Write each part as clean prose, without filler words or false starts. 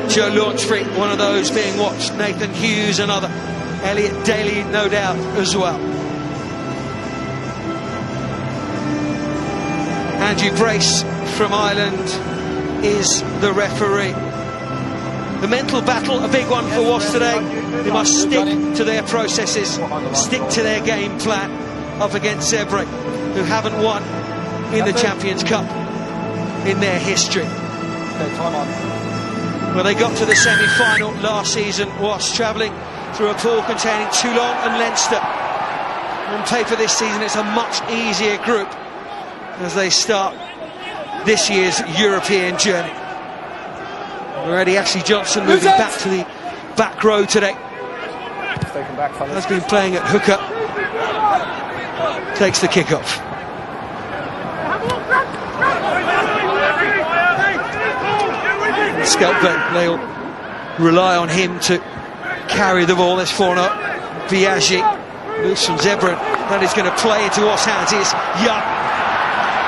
Joe Launchbury, one of those being watched. Nathan Hughes, another. Elliot Daly, no doubt, as well. Andrew Brace from Ireland is the referee. The mental battle, a big one for Wasps today. They must stick to their processes, stick to their game plan up against Zebre, who haven't won in the Champions Cup in their history. Well, they got to the semi-final last season, Wasps travelling through a pool containing Toulon and Leinster. On paper this season it's a much easier group as they start this year's European journey. Already Ashley Johnson moving back to the back row today. Has been playing at hooker. Takes the kick-off. Skelton, they'll rely on him to carry the ball. There's 4-0. Biaggi moves from Zebre. That is going to play into Wasps' hands. It's Young.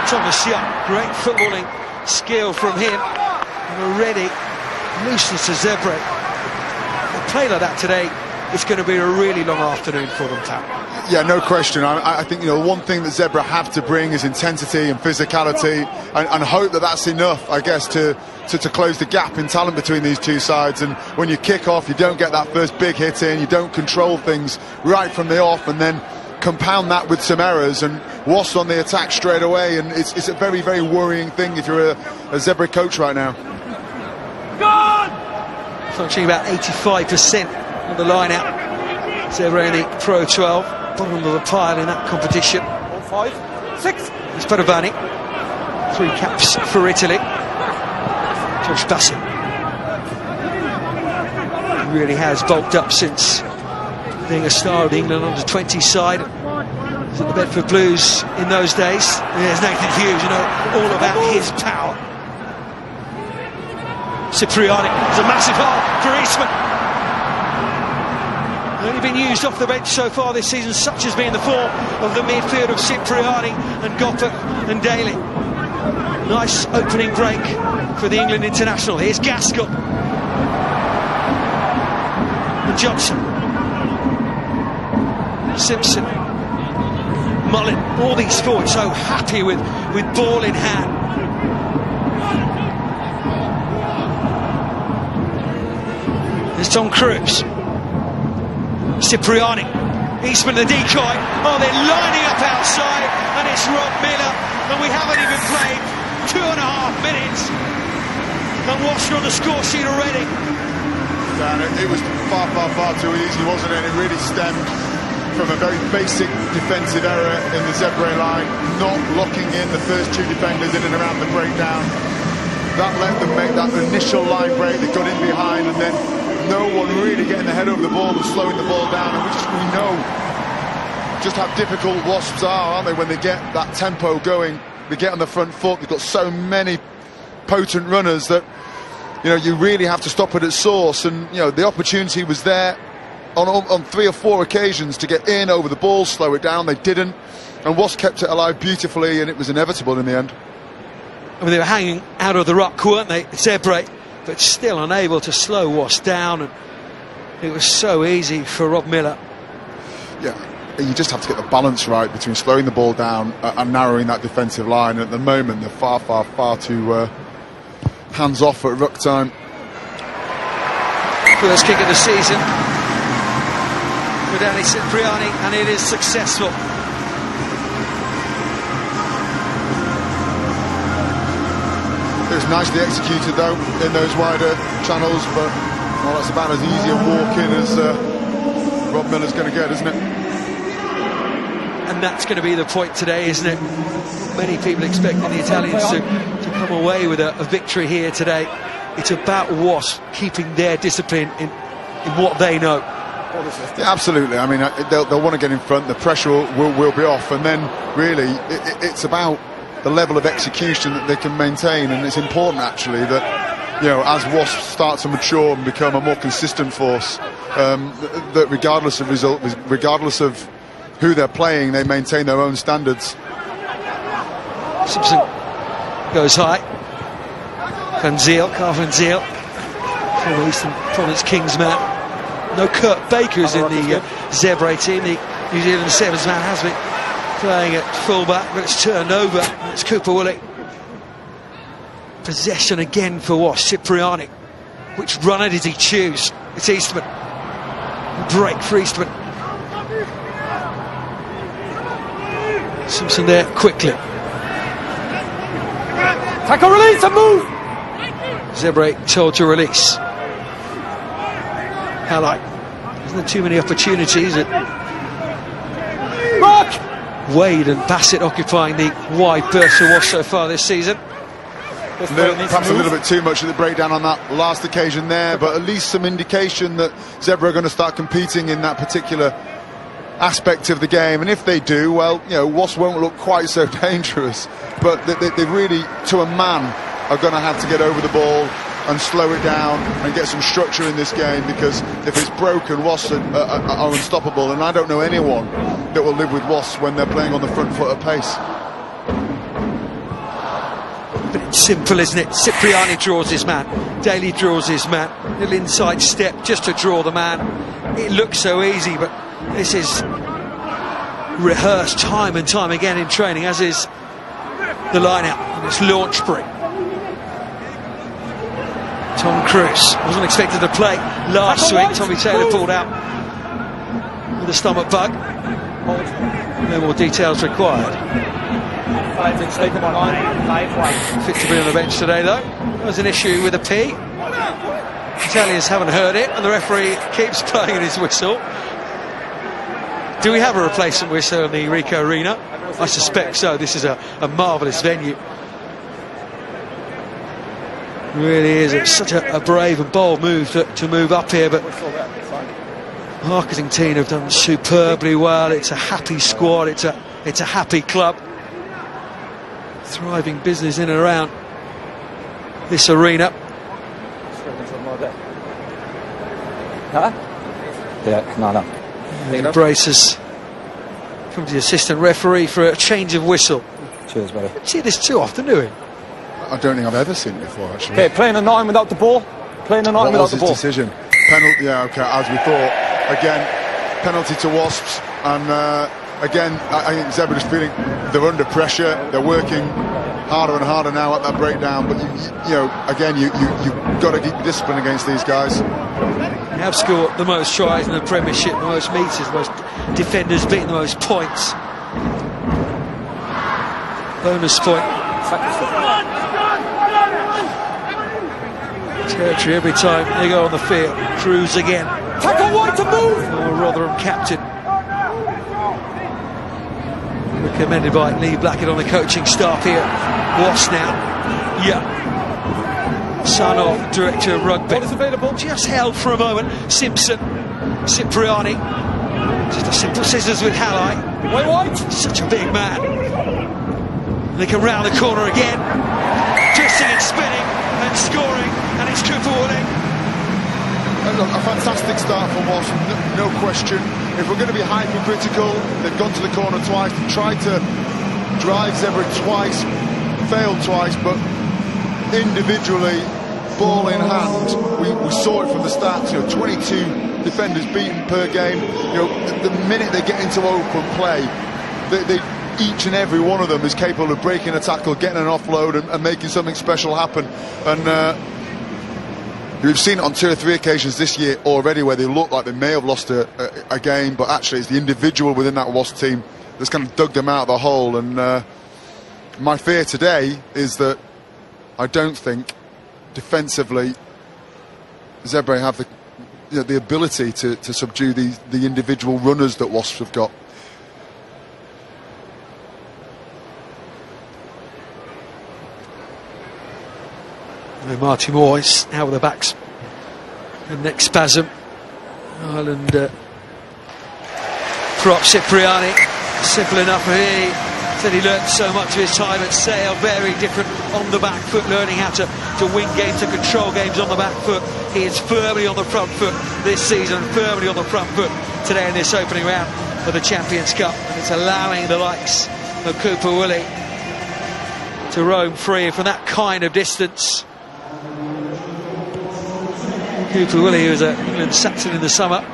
Thomas Young. Great footballing skill from him. And already looseness to Zebre. A play like that today, it's going to be a really long afternoon for them, Pat. Yeah, no question. I think, you know, one thing that Zebre have to bring is intensity and physicality, and hope that that's enough, I guess, to close the gap in talent between these two sides. And when you kick off, you don't get that first big hit in, you don't control things right from the off, and then compound that with some errors, and Wasps on the attack straight away. And it's a very, very worrying thing if you're a Zebre coach right now. Functioning about 85% of the line-out. Zebre in the Pro 12, bottom of the pile in that competition. 5, 6. It's Padovani. 3 caps for Italy. Josh Bassett really has bulked up since being a star of the England under-20 side. He was at the Bedford Blues in those days. There's Nathan Hughes, you know, all about his power. Cipriani, it's a massive hole for Eastman. Only been used off the bench so far this season, such has been the form of the midfield of Cipriani and Gopper and Daly. Nice opening break for the England international. Here's Gaskell and Johnson, Simpson, Mullin. All these forwards so happy with ball in hand. There's Tom Cruz. Cipriani, Eastman the decoy. Oh, they're lining up outside, and it's Rob Miller, and we haven't even played 2.5 minutes, and Wasps on the score sheet already. Dan, it was far too easy, wasn't it? It really stemmed from a very basic defensive error in the Zebre line, not locking in the first 2 defenders in and around the breakdown. That let them make that initial line break. They got in behind, and then no one really getting the head over the ball and slowing the ball down. And we know just how difficult Wasps are, aren't they, when they get that tempo going. They get on the front foot. They've got so many potent runners that, you know, you really have to stop it at source. And, you know, the opportunity was there on 3 or 4 occasions to get in over the ball, slow it down. They didn't, and Wasps kept it alive beautifully, and it was inevitable in the end. I mean, they were hanging out of the ruck, weren't they, Zebre, but still unable to slow Wasps down, and it was so easy for Rob Miller. Yeah, you just have to get the balance right between slowing the ball down and narrowing that defensive line. And at the moment, they're far too hands off at ruck time. First kick of the season for Danny Cipriani, and it is successful. It was nicely executed though in those wider channels, but well, that's about as easy a walk in as Rob Miller's going to get, isn't it? And that's going to be the point today, isn't it? Many people expecting the Italians to come away with a victory here today. It's about Wasps keeping their discipline in what they know. Yeah, absolutely. I mean, they'll want to get in front. The pressure will be off, and then really it's about the level of execution that they can maintain. And it's important actually that, you know, as Wasps start to mature and become a more consistent force, that regardless of result, regardless of who they're playing, they maintain their own standards. Simpson goes high. Van Ziel, Carl Van Ziel Former Eastern Province Kings man. No Kurt Baker's in the Zebre team. The New Zealand Sevens man has been playing at fullback, but it's turned over. It's Cooper Woolley. Possession again for Wasps. Cipriani. Which runner did he choose? It's Eastman. Break for Eastman. Simpson there quickly. Tackle, release and move! Zebre told to release. Highlight. Isn't there too many opportunities? Mark! Wade and Bassett occupying the wide berth for Wasps so far this season. Perhaps a little bit too much of the breakdown on that last occasion there, but at least some indication that Zebre are going to start competing in that particular aspect of the game, and if they do, well, you know, Wasps won't look quite so dangerous, but they really, to a man, are going to have to get over the ball and slow it down and get some structure in this game, because if it's broken, Wasps are unstoppable, and I don't know anyone that will live with Wasps when they're playing on the front foot at pace. But it's simple, isn't it? Cipriani draws his man, Daly draws his man, little inside step just to draw the man. It looks so easy, but this is rehearsed time and time again in training, as is the line-out and its launch break. Tom Cruise wasn't expected to play last week. Tommy Taylor pulled out with a stomach bug. No more details required. Fit to be on the bench today, though. There was an issue with a P. Italians haven't heard it, and the referee keeps playing his whistle. Do we have a replacement whistle in the Ricoh Arena? I suspect so. This is a marvellous venue. It really is. It's such a brave and bold move to move up here, but the marketing team have done superbly well. It's a happy squad. It's a happy club. Thriving business in and around this arena. Embraces come to the assistant referee for a change of whistle. Cheers, buddy. Don't see this too often, do we? I don't think I've ever seen it before, actually. Okay, playing a 9 without the ball. Playing a 9 without the ball. What was his decision? Penalty, yeah, okay, as we thought. Again, penalty to Wasps, and again, I think Zebre is feeling they're under pressure. They're working harder and harder now at that breakdown, but you know, again, you've got to keep discipline against these guys. They have scored the most tries in the Premiership, the most metres, the most defenders beaten, the most points. Bonus point. Territory every time they go on the field. Cruz again. Tackle wide to move! Oh, Rotherham captain. Recommended by Lee Blackett on the coaching staff here. Wasps now. Yeah. Son of director of rugby. What is available? Just held for a moment. Simpson. Cipriani. Just a simple scissors with Halley. Way wide. Such a big man. They come round the corner again. Twisting and spinning and scoring. And it's Cooper Woolley. Look, a fantastic start for Wasps, no question. If we're going to be hypercritical, they've gone to the corner twice, tried to drive Zebre twice, failed twice, but individually, ball in hand, we saw it from the stats. You know, 22 defenders beaten per game. You know, the minute they get into open play, they each and every one of them is capable of breaking a tackle, getting an offload, and making something special happen. And we've seen it on 2 or 3 occasions this year already where they look like they may have lost a game, but actually it's the individual within that Wasps team that's kind of dug them out of the hole. And my fear today is that I don't think defensively Zebre have the ability to subdue the individual runners that Wasps have got. Marty Moore is out with the backs. And next spasm. Ireland prop Cipriani. Simple enough. He said he learnt so much of his time at Sale. Very different on the back foot, learning how to win games, to control games on the back foot. He is firmly on the front foot this season, firmly on the front foot today in this opening round of the Champions Cup. And it's allowing the likes of Cooper Woolley to roam free from that kind of distance. Cooper, will he? He was at England Saxon in the summer.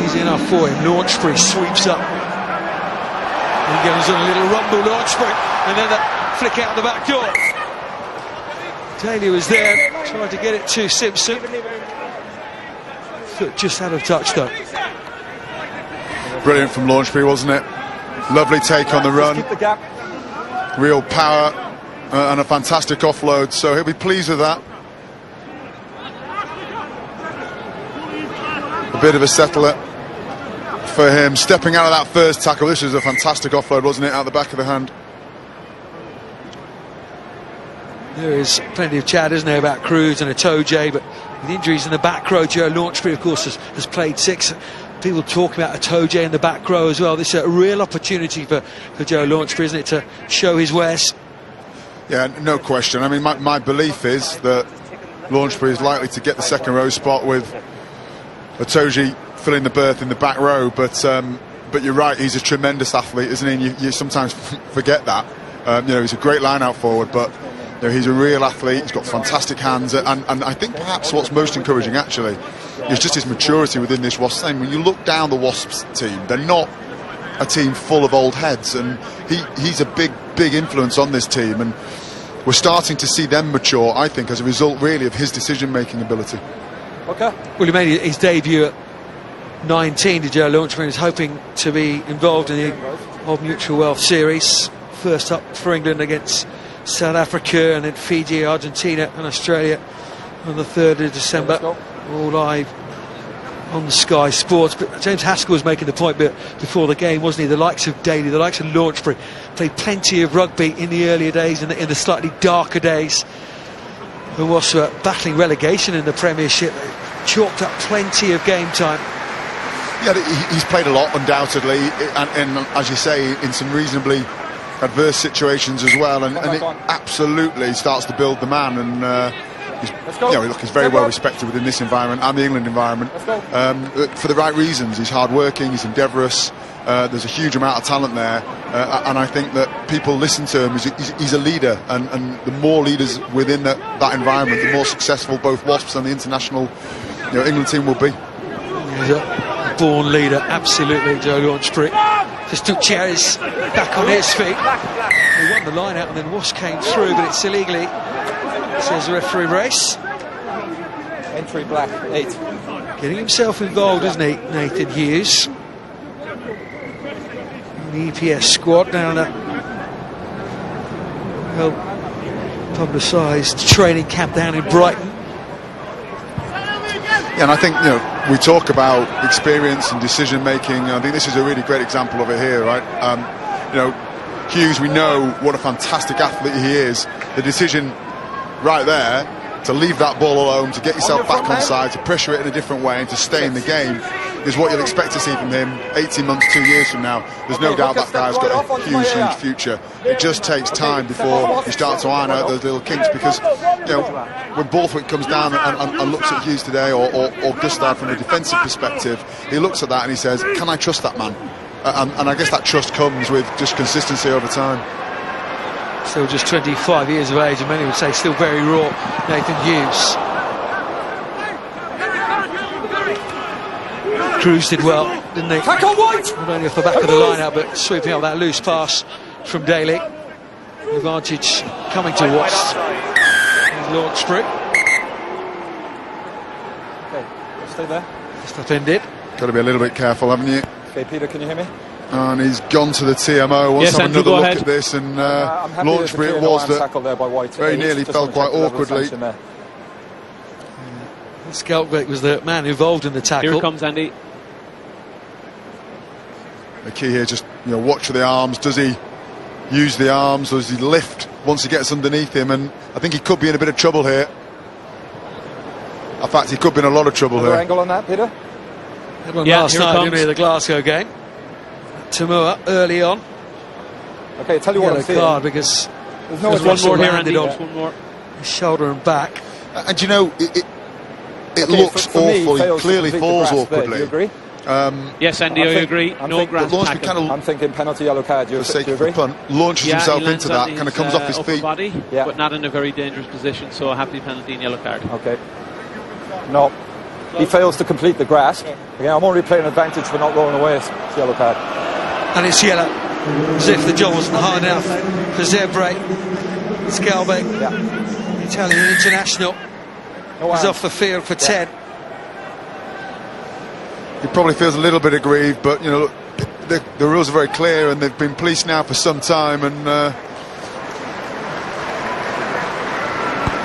Easy enough for him. Launchbury sweeps up. He goes on a little rumble, Launchbury, and then that flick out the back door. Daly was there, tried to get it to Simpson. Foot just out of touch though. Brilliant from Launchbury, wasn't it? Lovely take on the run. Real power and a fantastic offload, so he'll be pleased with that. A bit of a settler for him. Stepping out of that first tackle, this was a fantastic offload, wasn't it, out the back of the hand. There is plenty of chat, isn't there, about Cruz and Itoje, but with injuries in the back row, Joe Launchbury, of course, has played 6. People talk about Itoje in the back row as well. This is a real opportunity for Joe Launchbury, isn't it, to show his wares? Yeah, no question. I mean, my belief is that Launchbury is likely to get the second row spot with Itoje filling the berth in the back row, but you're right, he's a tremendous athlete, isn't he? And you sometimes forget that. You know, he's a great line-out forward, but you know, he's a real athlete. He's got fantastic hands, and I think perhaps what's most encouraging actually is just his maturity within this Wasps team. When you look down the Wasps team, they're not a team full of old heads, and he's a big influence on this team, and we're starting to see them mature, I think, as a result really of his decision-making ability. Okay. Well, he made his debut at 19 to Joe Launchbury, and is hoping to be involved in the Old Mutual Wealth Series. First up for England against South Africa, and then Fiji, Argentina and Australia on the 3rd of December. All live on Sky Sports. But James Haskell was making the point before the game, wasn't he? The likes of Daly, the likes of Launchbury played plenty of rugby in the earlier days, in the slightly darker days. The Wasps were battling relegation in the Premiership. They chalked up plenty of game time. Yeah, he's played a lot, undoubtedly, and as you say, in some reasonably adverse situations as well, and it absolutely starts to build the man, and he's very well respected within this environment and the England environment, for the right reasons. He's hard-working, he's endeavourous, there's a huge amount of talent there, and I think that people listen to him. He's a leader, and the more leaders within that environment, the more successful both Wasps and the international England team will be. He's a born leader, absolutely, Joe Launchbury. Just took Cherries back on his feet. He won the line out, and then Wasps came through, but it's illegally, says the referee Race. Entry black, 8. Getting himself involved, isn't he, Nathan Hughes? The EPS squad down at well-publicised training camp down in Brighton. Yeah, and I think, we talk about experience and decision making. I think this is a really great example of it here, right? Hughes, we know what a fantastic athlete he is. The decision right there to leave that ball alone, to get yourself back on side, to pressure it in a different way, and to stay in the game is what you'll expect to see from him 18 months, 2 years from now. There's no doubt that guy's got a huge future. It just takes time before you start to iron out those little kinks, because when Borthwick comes down and looks at Hughes today, or Gustav from a defensive perspective, he looks at that and he says, can I trust that man? And I guess that trust comes with just consistency over time. Still just 25 years of age, and many would say still very raw, Nathan Hughes. Cruz did well, didn't he? Not only off the back of the line-out, but sweeping up that loose pass from Daly. Advantage coming to Wasps. Launchbury. Okay, stay there. Just upended. Got to be a little bit careful, haven't you? Okay, Peter, can you hear me? And he's gone to the TMO. Wants to have another look at this, and Launchbury, it was that very nearly fell quite awkwardly. Skeltbeck was the man involved in the tackle. Here comes Andy. The key here, just watch for the arms. Does he use the arms, or does he lift once he gets underneath him? And I think he could be in a bit of trouble here. In fact, he could be in a lot of trouble here. Angle on that, Peter? Had one last night, didn't he, the Glasgow game. Tamua early on. Okay, tell you what I'm seeing. Card because there's one more here, Andy. One more. His shoulder and back. And it looks awful. He clearly falls awkwardly. Do you agree? Yes, Andy, I agree. No grasp tackle. I'm thinking penalty yellow card. For the sake of the punt, launches himself into that, kind of comes off his feet. Body, but not in a very dangerous position, so a happy penalty and yellow card. Okay. No. He fails to complete the grasp. Again, I'm only playing advantage for not rolling away. It's a yellow card. And it's yellow. As if the job wasn't hard enough for Zebre. Scalbe, Italian international, is off the field for 10. He probably feels a little bit aggrieved, but you know, look, the rules are very clear, and they've been policed now for some time, and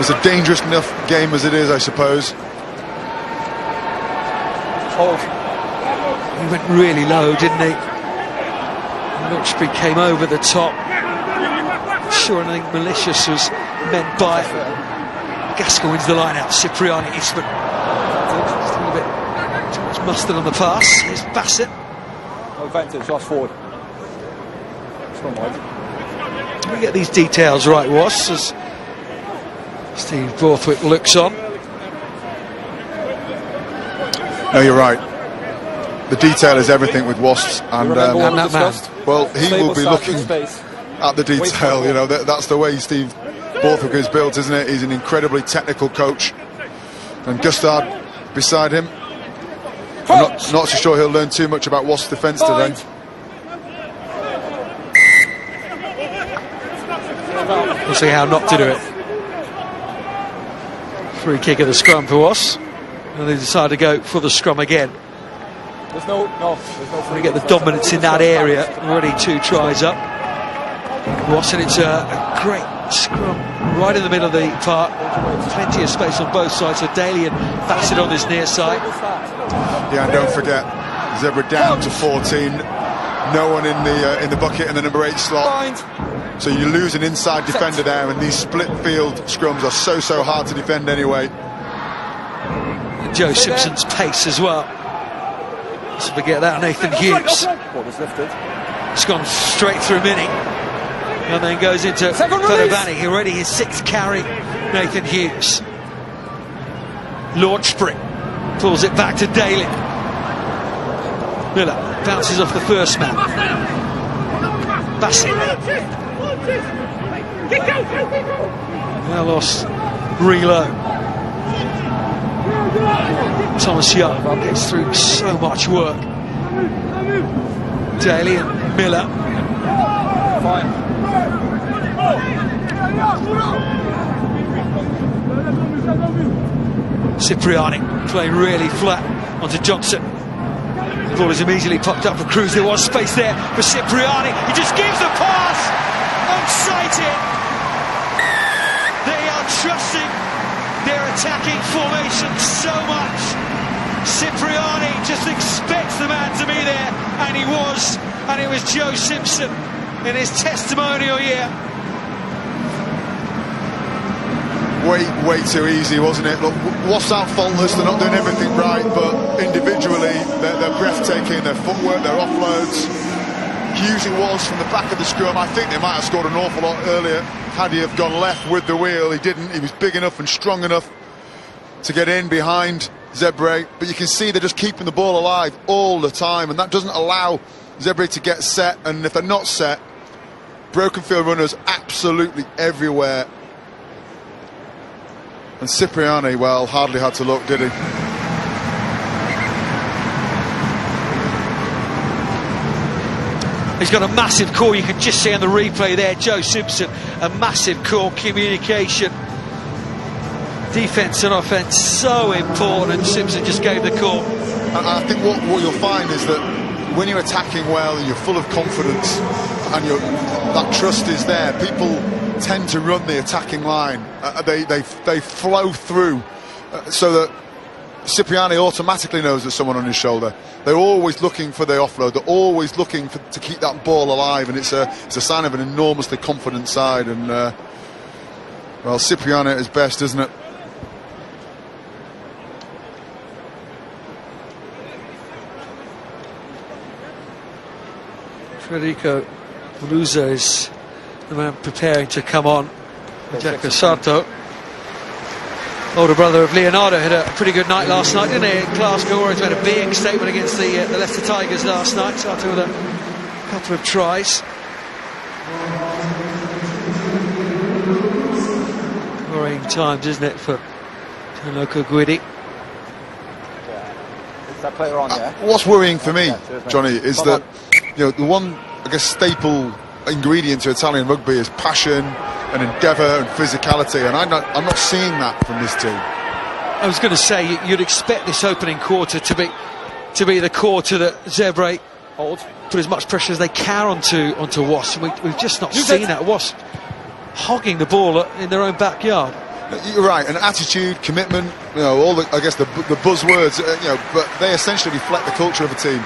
it's a dangerous enough game as it is, I suppose. He went really low, didn't he? Luxbury came over the top. Sure, anything malicious was meant by Gascoigne's the line out. Cipriani, Eastman. Just a little bit too much mustard on the pass. Here's Bassett. No advantage, last forward. We get these details right, Wasps, as Steve Borthwick looks on. No, you're right. The detail is everything with Wasps, and that man. Well, he will be looking at the detail. You know, that's the way Steve Borthwick is built, isn't it? He's an incredibly technical coach, and Gustard beside him. I'm not so sure he'll learn too much about Wasps' defence today. We'll see how not to do it. Free kick of the scrum for Wasps, and they decide to go for the scrum again. There's no We get the dominance in that area. Already 2 tries up. Wasps, and it's a great scrum right in the middle of the park. Plenty of space on both sides. So Daly and Bassett on this near side. Yeah, and don't forget, Zebre down to 14. No one in the bucket in the number 8 slot. So you lose an inside defender there, and these split field scrums are so hard to defend anyway. And Joe Simpson's pace as well. Let's forget that. Nathan Hughes. It's gone straight through Mini, and then goes into Fedovani. He already his 6th carry. Nathan Hughes. Launchbury pulls it back to Daly. Miller bounces off the first man. Bassett. Now lost reload. Thomas Young gets through so much work. Daly and Miller. Cipriani playing really flat onto Johnson. The ball is immediately popped up for Cruz. There was space there for Cipriani. He just gives the pass. Unsighted. They are trusting their attacking formation so much. Cipriani just expects the man to be there, and he was, and it was Joe Simpson in his testimonial year. Way too easy, wasn't it? Look, Wasps aren't faultless, they're not doing everything right, but individually they're breathtaking, their footwork, their offloads. Hughes it was from the back of the scrum. I think they might have scored an awful lot earlier had he have gone left with the wheel. He didn't. He was big enough and strong enough to get in behind Zebre, but you can see they're just keeping the ball alive all the time, and that doesn't allow Zebre to get set, and if they're not set, broken field runners absolutely everywhere. And Cipriani, well, hardly had to look, did he? He's got a massive call. You can just see on the replay there, Joe Simpson, a massive call. Communication, defence and offence, so important. Simpson just gave the call. And I think what you'll find is that when you're attacking well and you're full of confidence and that trust is there, people tend to run the attacking line. They flow through so that Cipriani automatically knows there's someone on his shoulder. They're always looking for the offload. They're always looking to keep that ball alive, and it's a sign of an enormously confident side. And well, Cipriani at his best, isn't it? Federico Luza is the man preparing to come on. Jaco Sarto, older brother of Leonardo, had a pretty good night last night, didn't he? At Glasgow, where he made a big statement against the Leicester Tigers last night. Sarto with a couple of tries. Worrying times, isn't it, for Gianluca Guidi? that player on, yeah? What's worrying for me, Johnny, is Come that on. the one, I guess, staple ingredient to Italian rugby is passion and endeavour and physicality, and I'm not seeing that from this team. I was going to say, you'd expect this opening quarter to be the quarter that Zebre put as much pressure as they can onto Wasps. We've just not seen that. Wasps hogging the ball in their own backyard. You're right, and attitude, commitment, all the, I guess, the buzzwords, but they essentially reflect the culture of a team.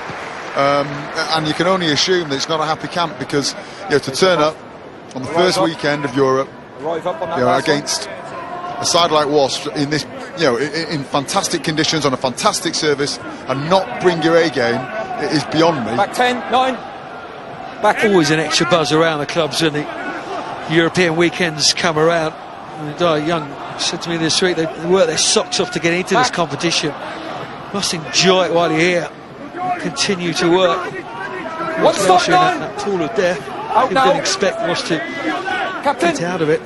And you can only assume that it's not a happy camp, because to turn up on the first weekend of Europe, against a side like Wasps in this, in fantastic conditions on a fantastic service, and not bring your A game, it is beyond me. Back 10, 9. Back. Always an extra buzz around the clubs when the European weekends come around. And Young said to me this week they work their socks off to get into this competition. Must enjoy it while you're here. Continue to work. What's that, that pool of death. You didn't expect Wasps to get out of it.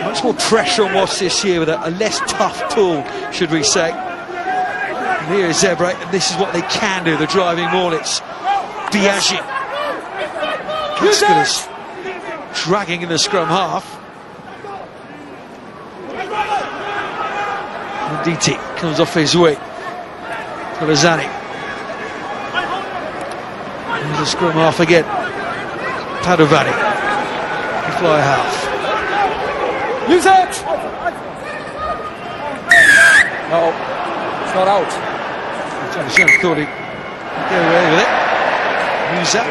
Much more pressure on Wasps this year with a less tough pool, should we say. And here is Zebre, and this is what they can do, the driving ball. It's Biaggi. Gaskelis dragging in the scrum half. Nditi comes off his way. Pelazani. There's a scrum half again. Padovani. Fly half. Use it! No, it's not out. Johnny thought he'd get away with it. Use that.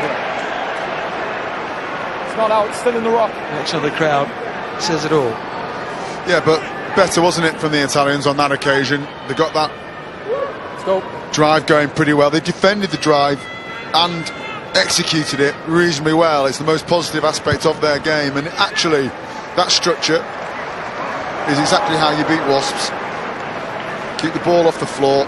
It's not out, still in the rock. Reaction of the crowd says it all. Yeah, but better, wasn't it, from the Italians on that occasion? They got that drive going pretty well. They defended the drive and executed it reasonably well. It's the most positive aspect of their game, and actually that structure is exactly how you beat Wasps. Keep the ball off the floor,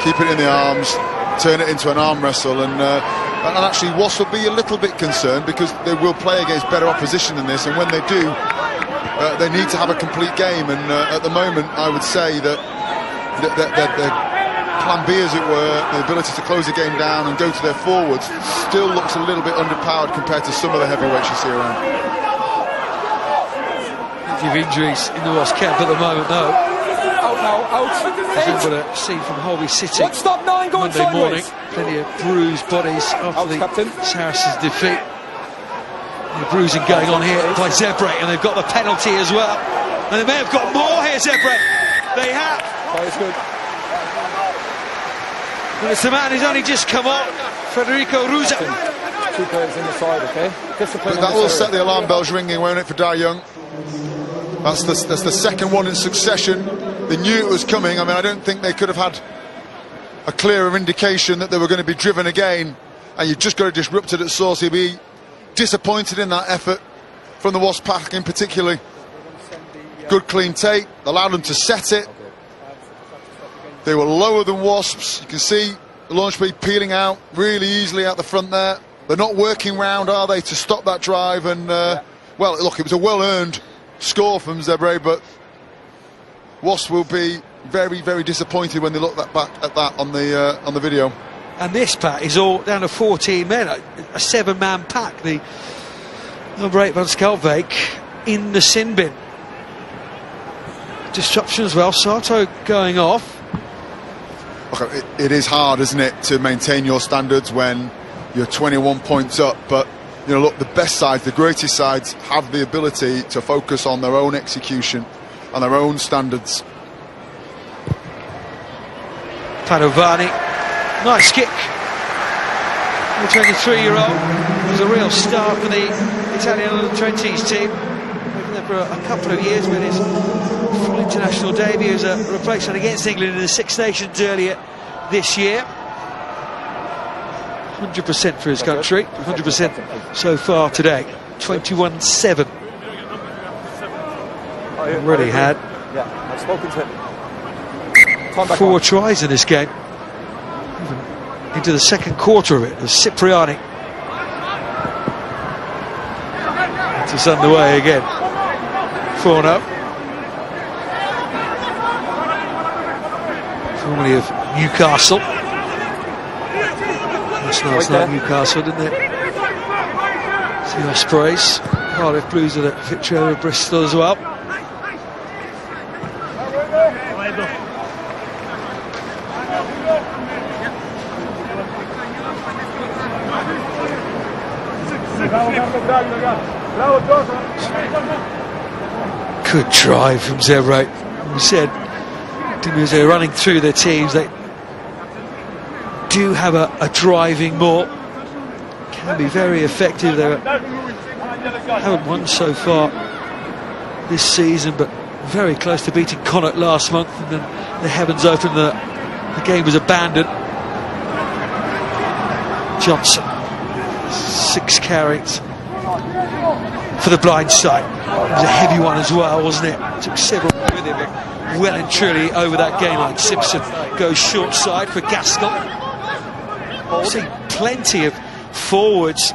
keep it in the arms, turn it into an arm wrestle, and actually Wasps will be a little bit concerned, because they will play against better opposition than this, and when they do, they need to have a complete game. And at the moment, I would say that their plan B, as it were, the ability to close the game down and go to their forwards, still looks a little bit underpowered compared to some of the heavyweights you see around. Plenty of injuries in the Wasps camp at the moment, though. Out now, out. As we're going to see from Holby City Stop 9 going Monday morning. sideways. Plenty of bruised bodies after the Captain. Saracens' defeat. The bruising going on here by Zebre, and they've got the penalty as well. And they may have got more here, Zebre. They have. That is good. And it's the man who's only just come on, Federico Ruza. 2 players in the side, okay? Discipline. That will set the alarm bells ringing, won't it, for Dai Young? That's the second one in succession. They knew it was coming. I mean, I don't think they could have had a clearer indication that they were going to be driven again, and you've just got to disrupt it at source. He'll be disappointed in that effort from the Wasp pack in particular. Good clean take, allowed them to set it. They were lower than Wasps. You can see the launch speed peeling out really easily out the front there. They're not working round, are they, to stop that drive? And well, look, it was a well-earned score from Zebre, but Wasps will be very, very disappointed when they look back at that on the video. And this pack is all down to 14 men, a 7-man pack. The number 8 Van Skalbeek in the sin bin. Disruption as well. Sato going off. Okay, it is hard, isn't it, to maintain your standards when you're 21 points up, but look, the best sides, the greatest sides, have the ability to focus on their own execution and their own standards. Padovani, nice kick. The 23-year-old was a real star for the Italian under-20s team. Been there for a couple of years, with his full international debut as a replacement against England in the Six Nations earlier this year. 100% for his country, 100% so far today. 21-7. Already had I've spoken to him. 4 tries in this game. Even into the second quarter of it, as Cipriani. It's underway again. 4-0. Formerly of Newcastle. Last night's like Newcastle, didn't it? The Ospreys, Cardiff Blues with a victory over Bristol as well. Good drive from Zebre. We said as they're running through their teams, they do have a driving more. Can be very effective. They haven't won so far this season, but very close to beating Connacht last month, and then the heavens opened, the game was abandoned. Johnson, 6 carries for the blind side. It was a heavy one as well, wasn't it? Took several with him, well and truly over that game line. Simpson goes short side for Gaskell. See plenty of forwards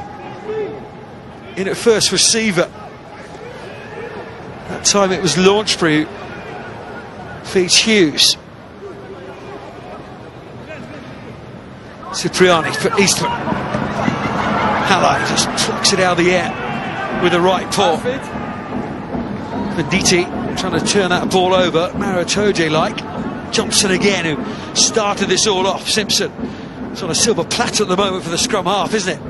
in at first receiver. That time it was Launchbury who feeds Hughes. Cipriani for Eastman. Halle just plucks it out of the air with the right paw. Venditti trying to turn that ball over, Maritoje like. Johnson again, who started this all off. Simpson, it's on a silver platter at the moment for the scrum half, isn't it?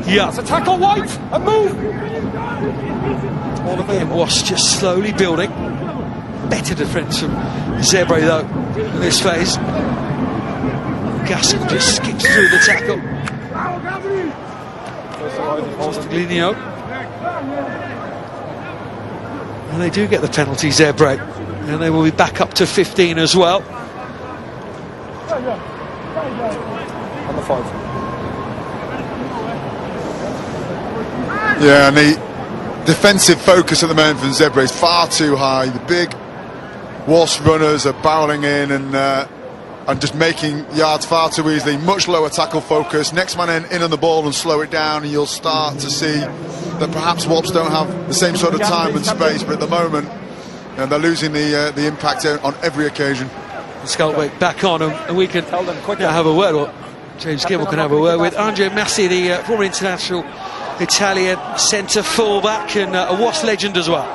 Yeah. It's a tackle, White, and move! All again, Wasps just slowly building. Better defence from Zebre though in this phase. Gaskell just skips through the tackle. Stagliano. And they do get the penalty, Zebre, and they will be back up to 15 as well. On the 5. Yeah, and the defensive focus at the moment from Zebre is far too high. The big Wasp runners are barrelling in and just making yards far too easily. Much lower tackle focus. Next man in on the ball and slow it down, and you'll start to see that perhaps Wasps don't have the same sort of time and space, but at the moment they're losing the impact on every occasion. Sculpwick back on, and we can have a word, or James Gibble can have a word with Andrea Massi, the former international Italian centre fullback and a Wasp legend as well.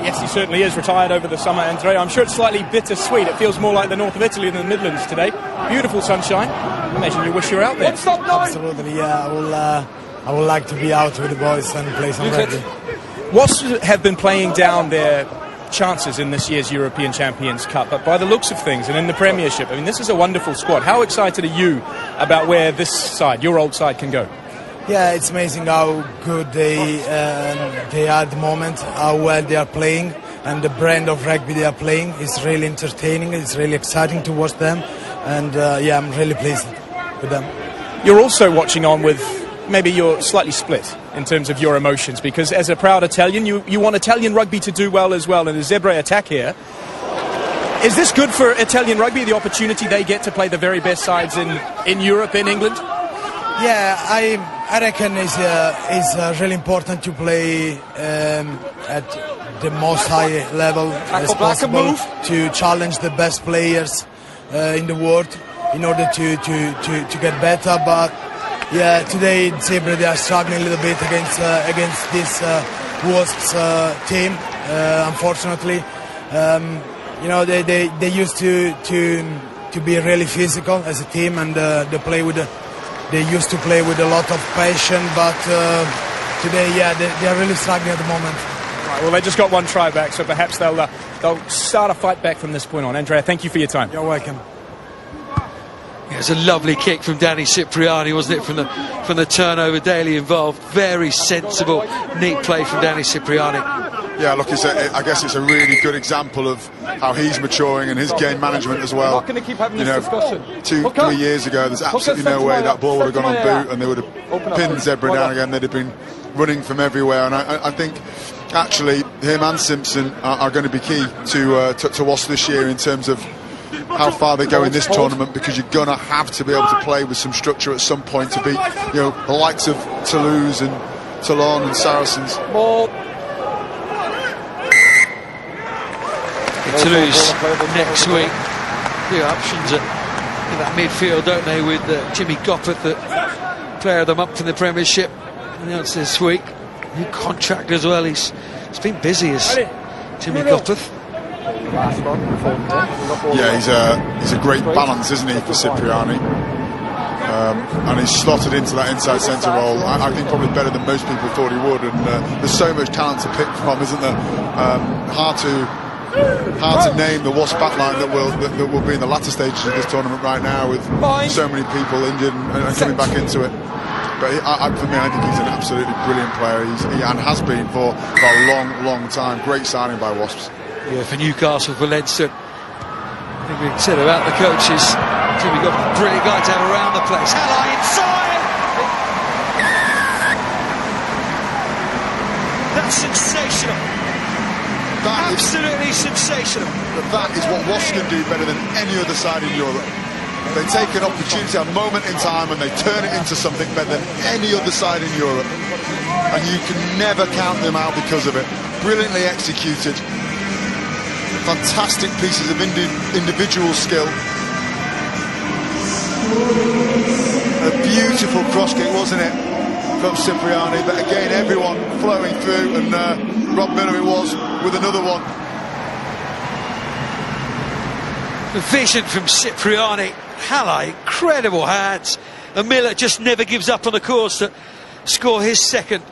Yes, he certainly is. Retired over the summer, Andrea. I'm sure it's slightly bittersweet. It feels more like the north of Italy than the Midlands today. Beautiful sunshine. I imagine you wish you were out there. Absolutely, yeah. I would like to be out with the boys and play some rugby. Wasps have been playing down their chances in this year's European Champions Cup, but by the looks of things and in the Premiership, I mean, this is a wonderful squad. How excited are you about where this side, your old side, can go? Yeah, it's amazing how good they are at the moment, how well they are playing, and the brand of rugby they are playing is really entertaining. It's really exciting to watch them, and yeah, I'm really pleased with them. You're also watching on with, maybe you're slightly split in terms of your emotions, because as a proud Italian, you want Italian rugby to do well as well, and the Zebre attack here. Is this good for Italian rugby, the opportunity they get to play the very best sides in Europe, in England? Yeah, I reckon it's really important to play at the most high level as possible, to challenge the best players in the world in order to get better. But yeah, today Zebre, they are struggling a little bit against this Wasps team. Unfortunately, you know, they used to be really physical as a team, and they used to play with a lot of passion. But today, yeah, they are really struggling at the moment. Right, well, they just got one try back, so perhaps they'll start a fight back from this point on. Andrea, thank you for your time. You're welcome. It was a lovely kick from Danny Cipriani, wasn't it, from the turnover, Daly involved. Very sensible, neat play from Danny Cipriani. Yeah, look, I guess it's a really good example of how he's maturing and his game management as well. Not going to keep having you this know, discussion. 3 years ago, there's absolutely no way that ball would have gone on boot, and they would have pinned Zebre down again. They'd have been running from everywhere, and I think actually him and Simpson are going to be key to Wasps this year in terms of how far they go in this tournament, because you're going to have to be able to play with some structure at some point to beat, you know, the likes of Toulouse and Toulon and Saracens. Toulouse next week. Few options at in that midfield, don't they, with Jimmy Gopperth, the player of the month in the Premiership, announced this week. New contract as well. He's been busy as Jimmy Gopperth. Yeah, he's a great balance, isn't he, for Cipriani? And he's slotted into that inside centre role. I think probably better than most people thought he would. And there's so much talent to pick from, isn't there? Hard to name the Wasps backline that will be in the latter stages of this tournament right now, with so many people injured and coming back into it. But for me, I think he's an absolutely brilliant player. And has been for a long time. Great signing by Wasps. Yeah, for Newcastle, for Leinster. I think we said about the coaches. Jimmy got a brilliant guy to have around the place. Hello, inside! That's sensational. Absolutely sensational. But that is what Wasps can do better than any other side in Europe. They take an opportunity, a moment in time, and they turn it into something better than any other side in Europe. And you can never count them out because of it. Brilliantly executed. Fantastic pieces of individual skill. A beautiful cross kick, wasn't it, from Cipriani? But again, everyone flowing through, and Rob Miller it was with another one. The vision from Cipriani. Hala, incredible hands. And Miller just never gives up on the course to score his second.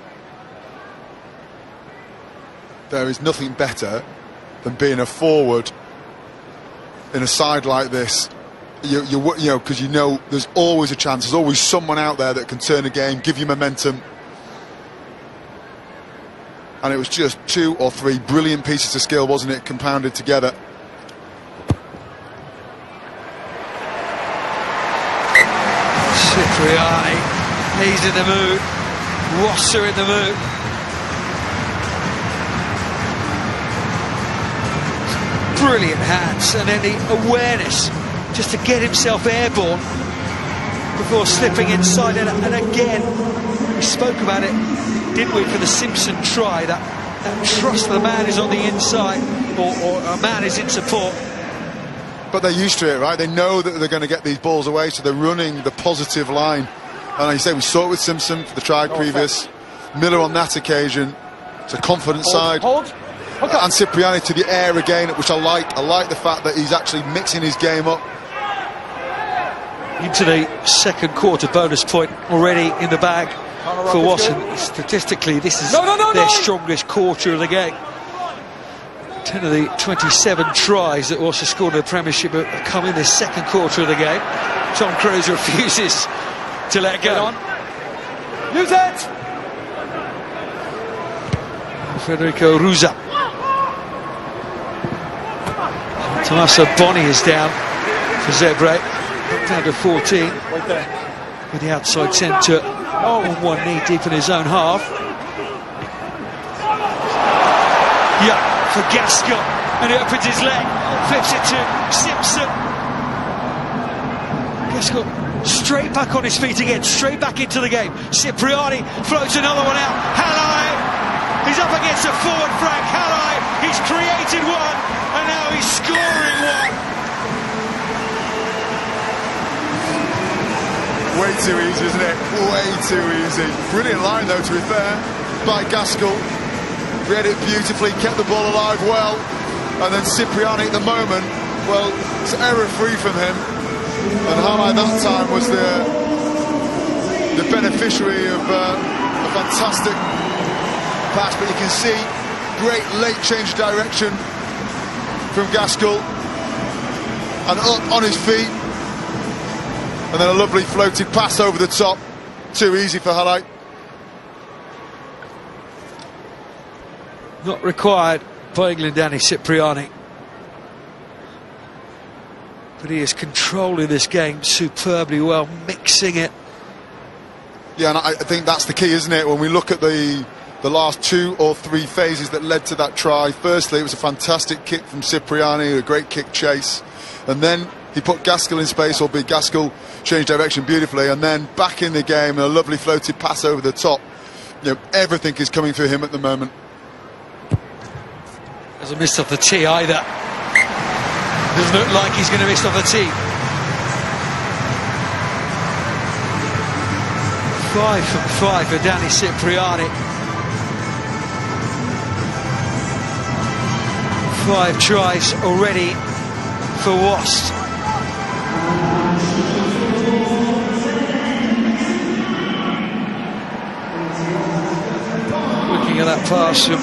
There is nothing better than being a forward in a side like this. You know, because you know there's always a chance. There's always someone out there that can turn a game, give you momentum. And it was just 2 or 3 brilliant pieces of skill, wasn't it, compounded together. Cipriani, he's in the mood. Wasps are in the mood. Brilliant hands, and then the awareness just to get himself airborne before slipping inside. And again, we spoke about it, didn't we, for the Simpson try, that trust the man is on the inside, or a man is in support. But they're used to it, right? They know that they're going to get these balls away, so they're running the positive line. And like you say, we saw it with Simpson for the try previous. Miller on that occasion. It's a confident side. And Cipriani to the air again, which I like. I like the fact that he's actually mixing his game up. Into the second quarter, bonus point already in the bag for Wasps. Statistically, this is their strongest quarter of the game. 10 of the 27 tries that Wasps scored in the Premiership have come in the second quarter of the game. Tom Cruise refuses to let go. Use it! Federico Ruza. Tommaso Boni is down for Zebre, down to 14, with the outside centre on one knee deep in his own half. Yeah, for Gaskell, and he opens his leg, flips it to Simpson. Gaskell straight back on his feet again, straight back into the game. Cipriani floats another one out. Halley, he's up against a forward flank. Halley, he's created one, and now he's scoring one. Way too easy, isn't it? Way too easy. Brilliant line, though, to be fair, by Gaskell. Read it beautifully, kept the ball alive well. And then Cipriani at the moment, well, it's error-free from him. And Halley that time was the beneficiary of a fantastic pass. But you can see, great late change of direction from Gaskell. And up on his feet. And then a lovely floated pass over the top. Too easy for Halley. Not required by England, Danny Cipriani. But he is controlling this game superbly well, mixing it. Yeah, and I think that's the key, isn't it? When we look at the last 2 or 3 phases that led to that try. Firstly, it was a fantastic kick from Cipriani, a great kick chase. And then he put Gaskell in space, albeit Gaskell changed direction beautifully. And then back in the game, and a lovely floated pass over the top. You know, everything is coming through him at the moment. Hasn't missed off the tee either. Doesn't look like he's going to miss off the tee. 5 from 5 for Danny Cipriani. 5 tries already for Wasps. Looking at that pass from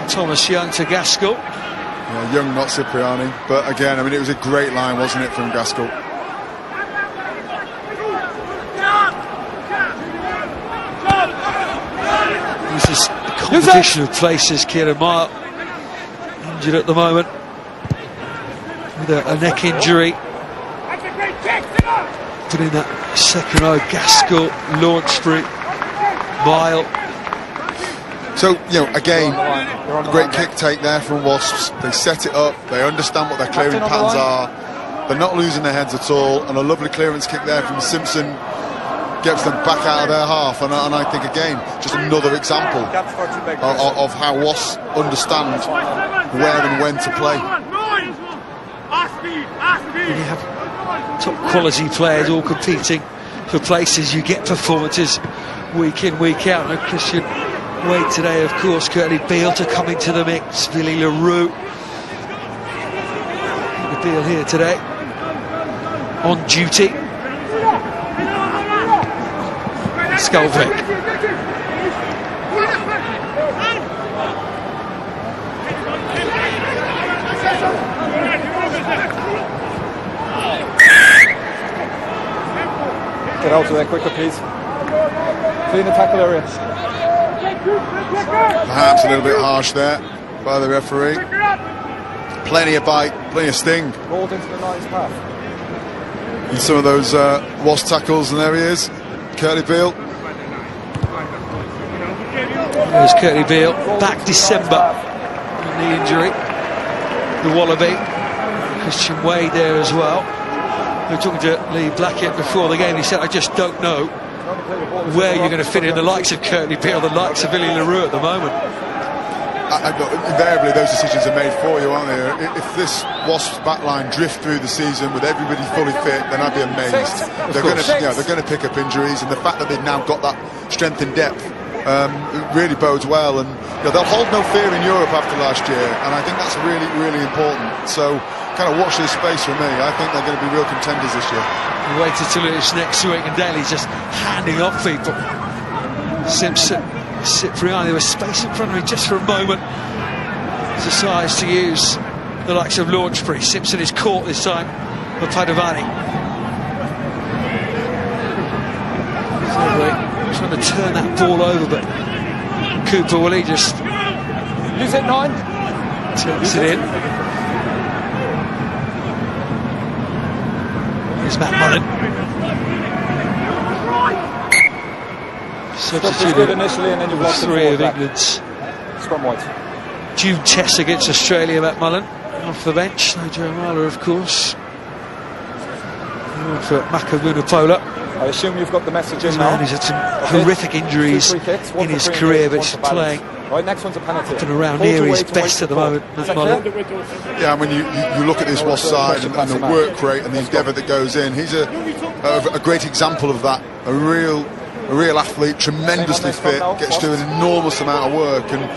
Thomas Young to Gaskell. Yeah, Young, not Cipriani, but again, I mean, it was a great line, wasn't it, from Gaskell? This is a competition of places. Kieran Mile injured at the moment with a neck injury. But in that second row, Gaskell, Launchbury, Mile. So, you know, again, great kick take there from Wasps. They set it up, they understand what their clearing patterns are, they're not losing their heads at all, and a lovely clearance kick there from Simpson gets them back out of their half. And I think, again, just another example of how Wasps understand where and when to play. When you have top quality players all competing for places, you get performances week in, week out. And Christian Wade today, of course, Curtly Beale to come into the mix, Billy LaRue. Beale here today on duty. Skolvik. Get out of there quicker, please. Clean the tackle area. Perhaps a little bit harsh there by the referee. Plenty of bite, plenty of sting. Rolled into the nice path. And some of those Wasp tackles, and there he is, Curtly Beale. There's Curtly Beale, back December on the injury. The Wallaby. Christian Wade there as well. We were talking to Lee Blackett before the game. He said, I just don't know where you're going to fit in the likes of Curtly Beale, the likes of Billy LaRue at the moment. Invariably, those decisions are made for you, aren't they? If this Wasps backline drift through the season with everybody fully fit, then I'd be amazed. They're going to pick up injuries, and the fact that they've now got that strength and depth really bodes well. And they'll hold no fear in Europe after last year, and I think that's really, really important. So, kind of watch this space for me. I think they're going to be real contenders this year. Wait until it's next week, and Daly's just handing off people. Simpson, Cipriani, there was space in front of him just for a moment. Decides to use the likes of Launchbury. Simpson is caught this time for Padovani. Zebre trying to turn that ball over, but Cooper Willie just use it 9. Turns it in. Here's Matt Mullen. Substituted initially, and then you've lost 3 of England's scrum white. June tests against Australia. Matt Mullen off the bench. No Joe Marler, of course. For Maka Vunapola. I assume you've got the message in now. He's had some horrific injuries in his career, but he's playing right, next one's a penalty. Up and around near his best at the moment. Matt Mullen. Yeah, when you look at this Wasps side and the work rate and the endeavour that goes in, he's a great example of that. A real athlete, tremendously fit, gets to do an enormous amount of work, and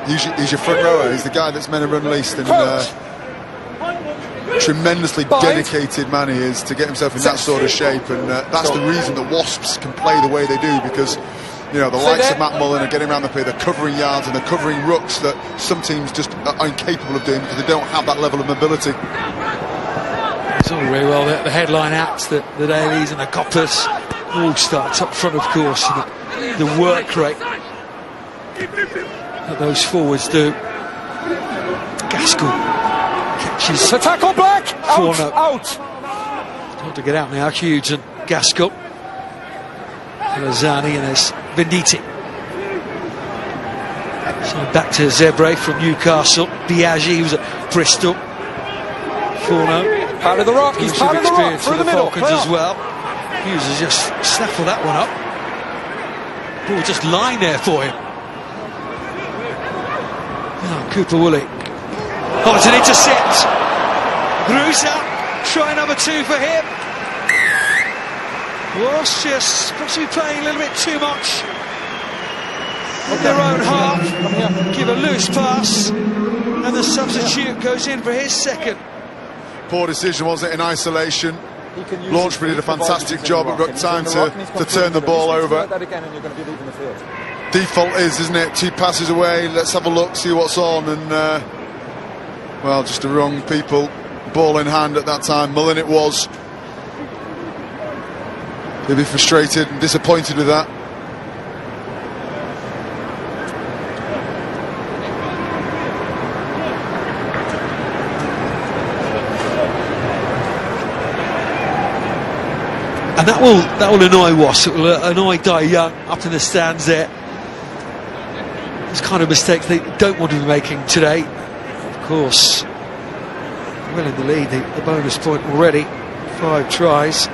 he's your front rower. He's the guy that's meant to run least, and tremendously dedicated man he is to get himself in that sort of shape, and that's the reason that Wasps can play the way they do, because the likes of Matt Mullen are getting around the play, they're covering yards and they're covering rucks that some teams just are incapable of doing because they don't have that level of mobility. It's all very well the headline acts, the Dailies and the Coppers all starts up front, of course, and the work rate that those forwards do. Gaskell catches the tackle, Black out. Time to get out now. Hughes and Gaskell, Lazani, and there's Venditti. So back to Zebre from Newcastle. Biaggi, who's at Bristol. Forno, part of the rock. He's part of the rock through the Falcons as well. Hughes has just snaffled that one up. Ball just lying there for him. Oh, Cooper Woolley. Oh, it's an intercept. Rusa, try number 2 for him. Wasps just possibly playing a little bit too much in their own half. Give a loose pass, and the substitute goes in for his second. Poor decision, wasn't it, in isolation? Launchbury did a fantastic job, but got time to turn the ball over. Default is, isn't it, 2 passes away, let's have a look, see what's on, and well, just the wrong people. Ball in hand at that time. Mullin it was. He'll be frustrated and disappointed with that. And that will annoy Wasps. It will annoy Dai Young up in the stands there. It's kind of mistakes they don't want to be making today. Of course, well in the lead, the bonus point already. 5 tries.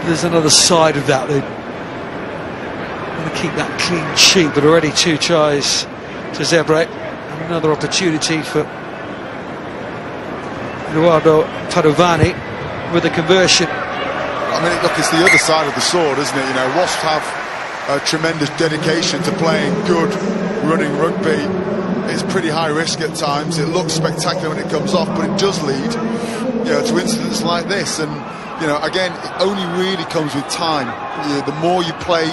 There's another side of that. They want to keep that clean sheet, but already 2 tries to Zebre. Another opportunity for Eduardo Padovani with a conversion. I mean, look, it's the other side of the sword, isn't it? You know, Wasps have a tremendous dedication to playing good running rugby. It's pretty high risk at times. It looks spectacular when it comes off, but it does lead, you know, to incidents like this. And you know, again, it only really comes with time. The more you play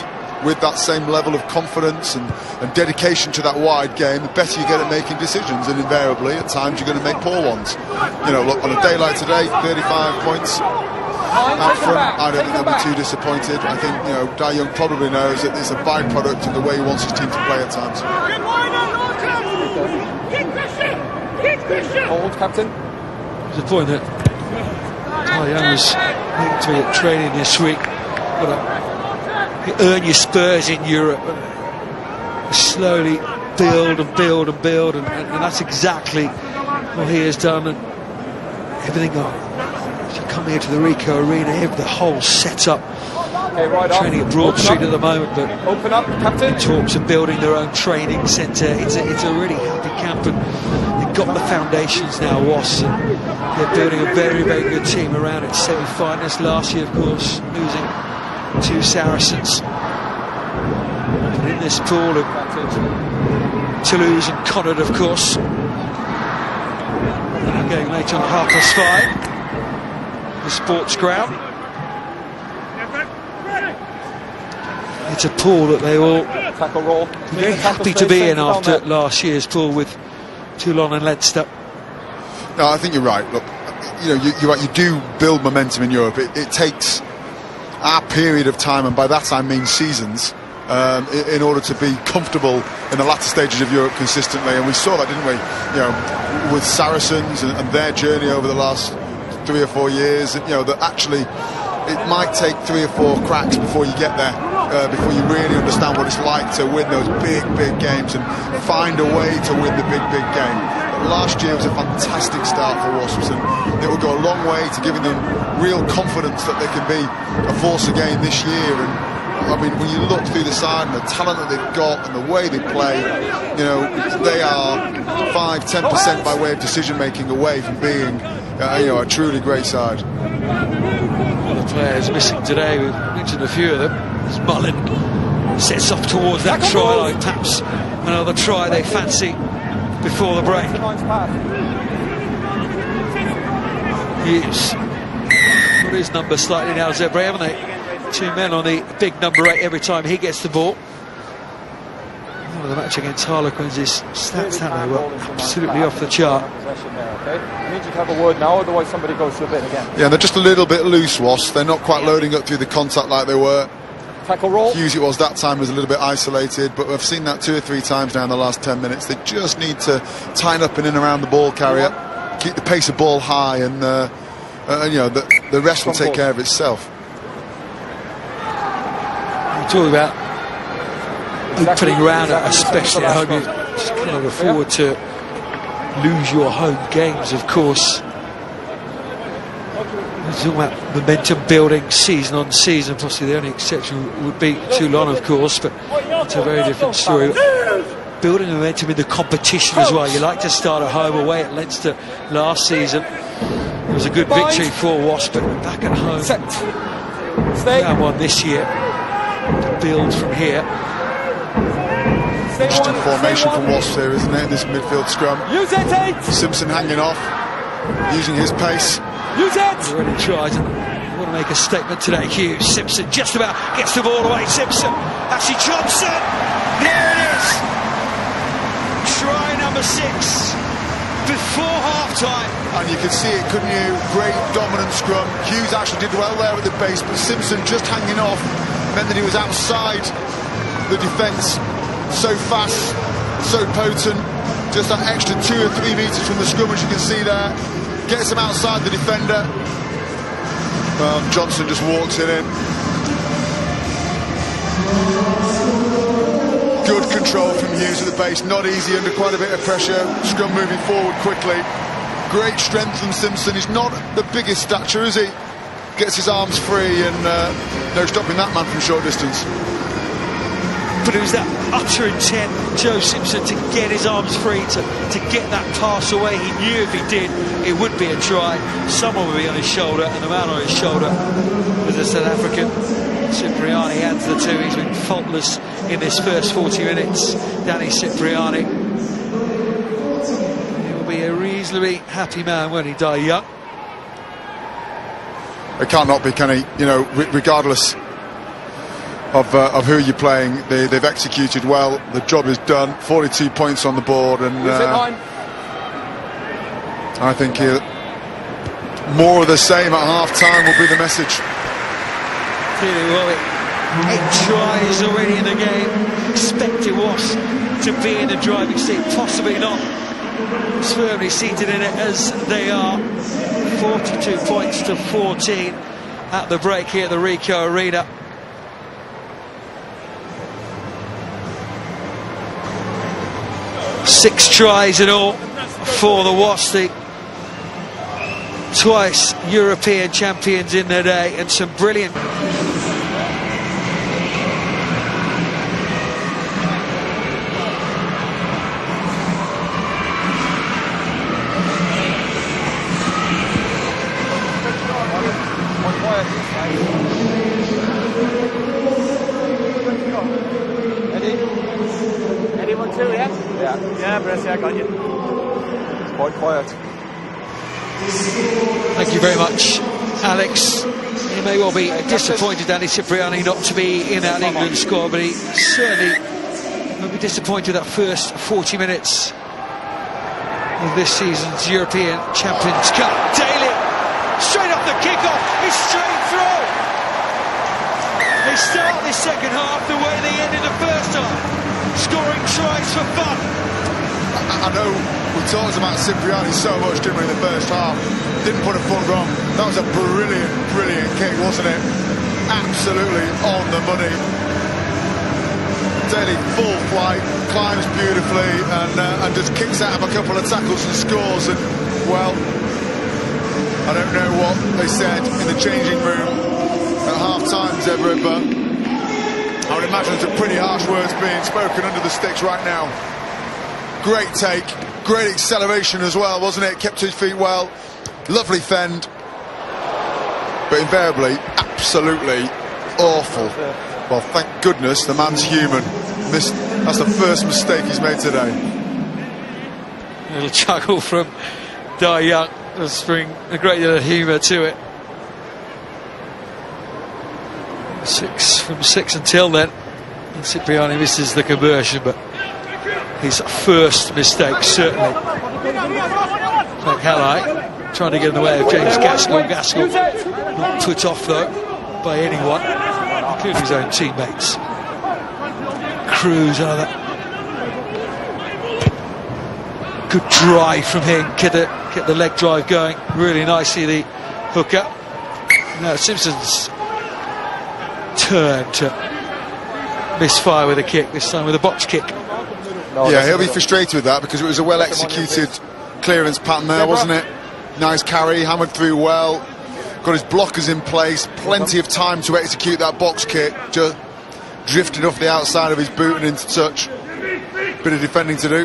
with that same level of confidence and dedication to that wide game, the better you get at making decisions. And invariably, at times, you're going to make poor ones. You know, look, on a day like today, 35 points out front, I don't think they'll be too disappointed. I think, you know, Dai Young probably knows that it's a byproduct of the way he wants his team to play at times. Hold, captain. There's a point that Dai Young was needing to be at training this week. You earn your spurs in Europe, and slowly build and build and build, and that's exactly what he has done. And everything, if you come here to the Ricoh Arena, the whole setup, training at Broad Street at the moment, but open up, captain. Talks of building their own training centre. It's a really happy camp, and they've got the foundations now, Wasps, and they're building a very, very good team around it. Semi-finalists last year, of course, losing to Saracens. But in this pool of Toulouse and Connaught, of course. Now going later on 5:30, the sports ground. It's a pool that they all tackle roll. Very happy to be in after last year's pool with Toulon and Leinster. No, I think you're right. Look, you know, you're right. You do build momentum in Europe. It takes our period of time, and by that I mean seasons, in order to be comfortable in the latter stages of Europe consistently. And we saw that, didn't we? You know, with Saracens and their journey over the last 3 or 4 years. You know, that actually it might take 3 or 4 cracks before you get there. Before you really understand what it's like to win those big games and find a way to win the big game. But last year was a fantastic start for Wasps, and it will go a long way to giving them real confidence that they can be a force again this year. And I mean, when you look through the side and the talent that they've got and the way they play, you know, they are 5-10% by way of decision making away from being, you know, a truly great side. The players missing today, we've mentioned a few of them. As Mullin sets off towards that try line, perhaps another try they fancy before the break. Hughes got his number slightly now, Zebre, haven't they? 2 men on the big number 8 every time he gets the ball. Oh, the match against Harlequins is stats that they were absolutely off the chart. I need you to have a word now, otherwise somebody goes to a bit again. Yeah, they're just a little bit loose, Wasps. They're not quite loading up through the contact like they were. Tackle roll. Hughes, it was that time, was a little bit isolated, but we've seen that 2 or 3 times now in the last 10 minutes. They just need to tighten up in and around the ball carrier, keep the pace of ball high, and you know, the rest will take care of itself. You're talking about opening round, especially at home. You just can't afford to lose your home games, of course. We're talking about momentum building season on season. Possibly the only exception would be Toulon, of course, but it's a very different story. Building momentum in the competition as well. You like to start at home, away at Leinster last season. It was a good victory for Wasps, but back at home found one this year. Build from here. Interesting formation from Wasps here, isn't it? This midfield scrum. Use it, 8! Simpson hanging off, using his pace. Use it! Already tried. I want to make a statement today, Hughes. Simpson just about gets the ball away. Simpson, Ashley Johnson. There it is. Try number 6 before half-time. And you could see it, couldn't you? Great dominant scrum. Hughes actually did well there at the base, but Simpson just hanging off meant that he was outside the defence. So fast, so potent. Just that extra 2 or 3 metres from the scrum, as you can see there. Gets him outside the defender. Johnson just walks it in. Good control from Hughes at the base. Not easy under quite a bit of pressure. Scrum moving forward quickly. Great strength from Simpson. He's not the biggest stature, is he? Gets his arms free and no stopping that man from short distance. But it was that utter intent, Joe Simpson, to get his arms free, to get that pass away. He knew if he did, it would be a try. Someone would be on his shoulder, and the man on his shoulder was a South African. Cipriani adds the 2. He's been faultless in this first 40 minutes. Danny Cipriani. He will be a reasonably happy man when he dies young. It can't not be, can he? You know, regardless of who you're playing, they've executed well. The job is done. 42 points on the board, and I think more of the same at half-time will be the message. Clearly, well, 8 tries already in the game. Expected Wasps to be in the driving seat, possibly not as firmly seated in it as they are. 42 points to 14 at the break here at the Ricoh Arena. Six tries in all for the Wasps, the twice European champions in their day, and some brilliant. Yeah, Bressy, I got you. It's quite quiet. Thank you very much, Alex. He may well be disappointed, Danny Cipriani, not to be in that England squad, but he certainly will be disappointed that first 40 minutes of this season's European Champions Cup. Daly, straight off the kickoff, he's straight through. They start this second half the way they ended the first half, scoring tries for fun. I know we talked about Cipriani so much, didn't we, in the first half. Didn't put a foot wrong. That was a brilliant, brilliant kick, wasn't it? Absolutely on the money. Daly full flight, climbs beautifully, and just kicks out of a couple of tackles and scores. And, well, I don't know what they said in the changing room at half-time, Zebre, but I would imagine some pretty harsh words being spoken under the sticks right now. Great take, great acceleration as well, wasn't it? Kept his feet well, lovely fend, but invariably, absolutely awful. Well, thank goodness the man's human. That's the first mistake he's made today. A little chuckle from Dai Young does bring a great deal of humour to it. 6 from 6 until then. And Cipriani misses the conversion, but his first mistake, certainly. McHalley trying to get in the way of James Gaskell. Gaskell not put off, though, by anyone, including his own teammates. Cruz, another good drive from him. Get the leg drive going really nicely, the hooker. Now Simpson's turn to misfire with a kick, this time with a box kick. No, yeah, he'll be frustrated with that because it was a well-executed clearance pattern there, wasn't it? Nice carry, hammered through well, got his blockers in place, plenty of time to execute that box kick, just drifted off the outside of his boot and into touch. Bit of defending to do.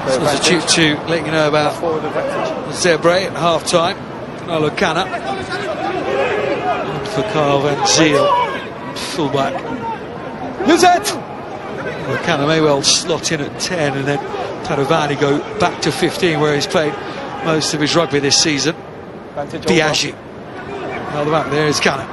Substitute to let you know about Zebre at half-time. Canna. And for Kyle Van Ziel, fullback. Use it! Canna may well slot in at 10 and then Tarovani go back to 15 where he's played most of his rugby this season. Biaggi. Now the back there is Canna.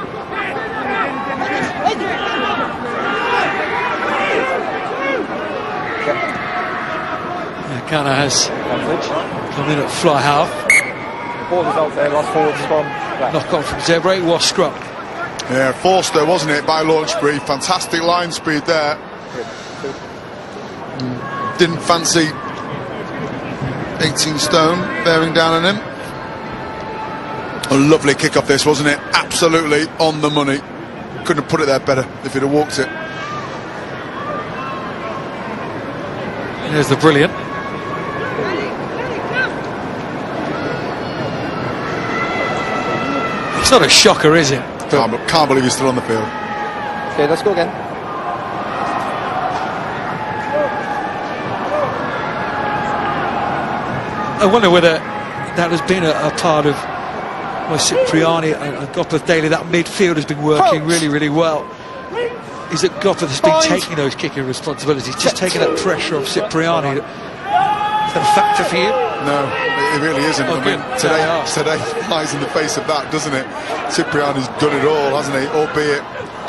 Canna has come in at fly half. Ball is out there, last forward scrum. Knock on from Zebre, Wasp scrum. Yeah, forced there, wasn't it, by Launchbury. Fantastic line speed there. Didn't fancy 18 stone bearing down on him. A lovely kick off this, wasn't it? Absolutely on the money. Couldn't have put it there better if he'd have walked it. There's the brilliant. It's not a shocker, is it? Can't believe he's still on the field. Okay, let's go again. I wonder whether that has been a part of Cipriani and Gopeth Daly. That midfield has been working really, really well. Is that Gopeth has been taking those kicking responsibilities, just taking that pressure off Cipriani. Is that a factor for you? No, it really isn't. I mean, today flies in the face of that, doesn't it? Cipriani's done it all, hasn't he? Albeit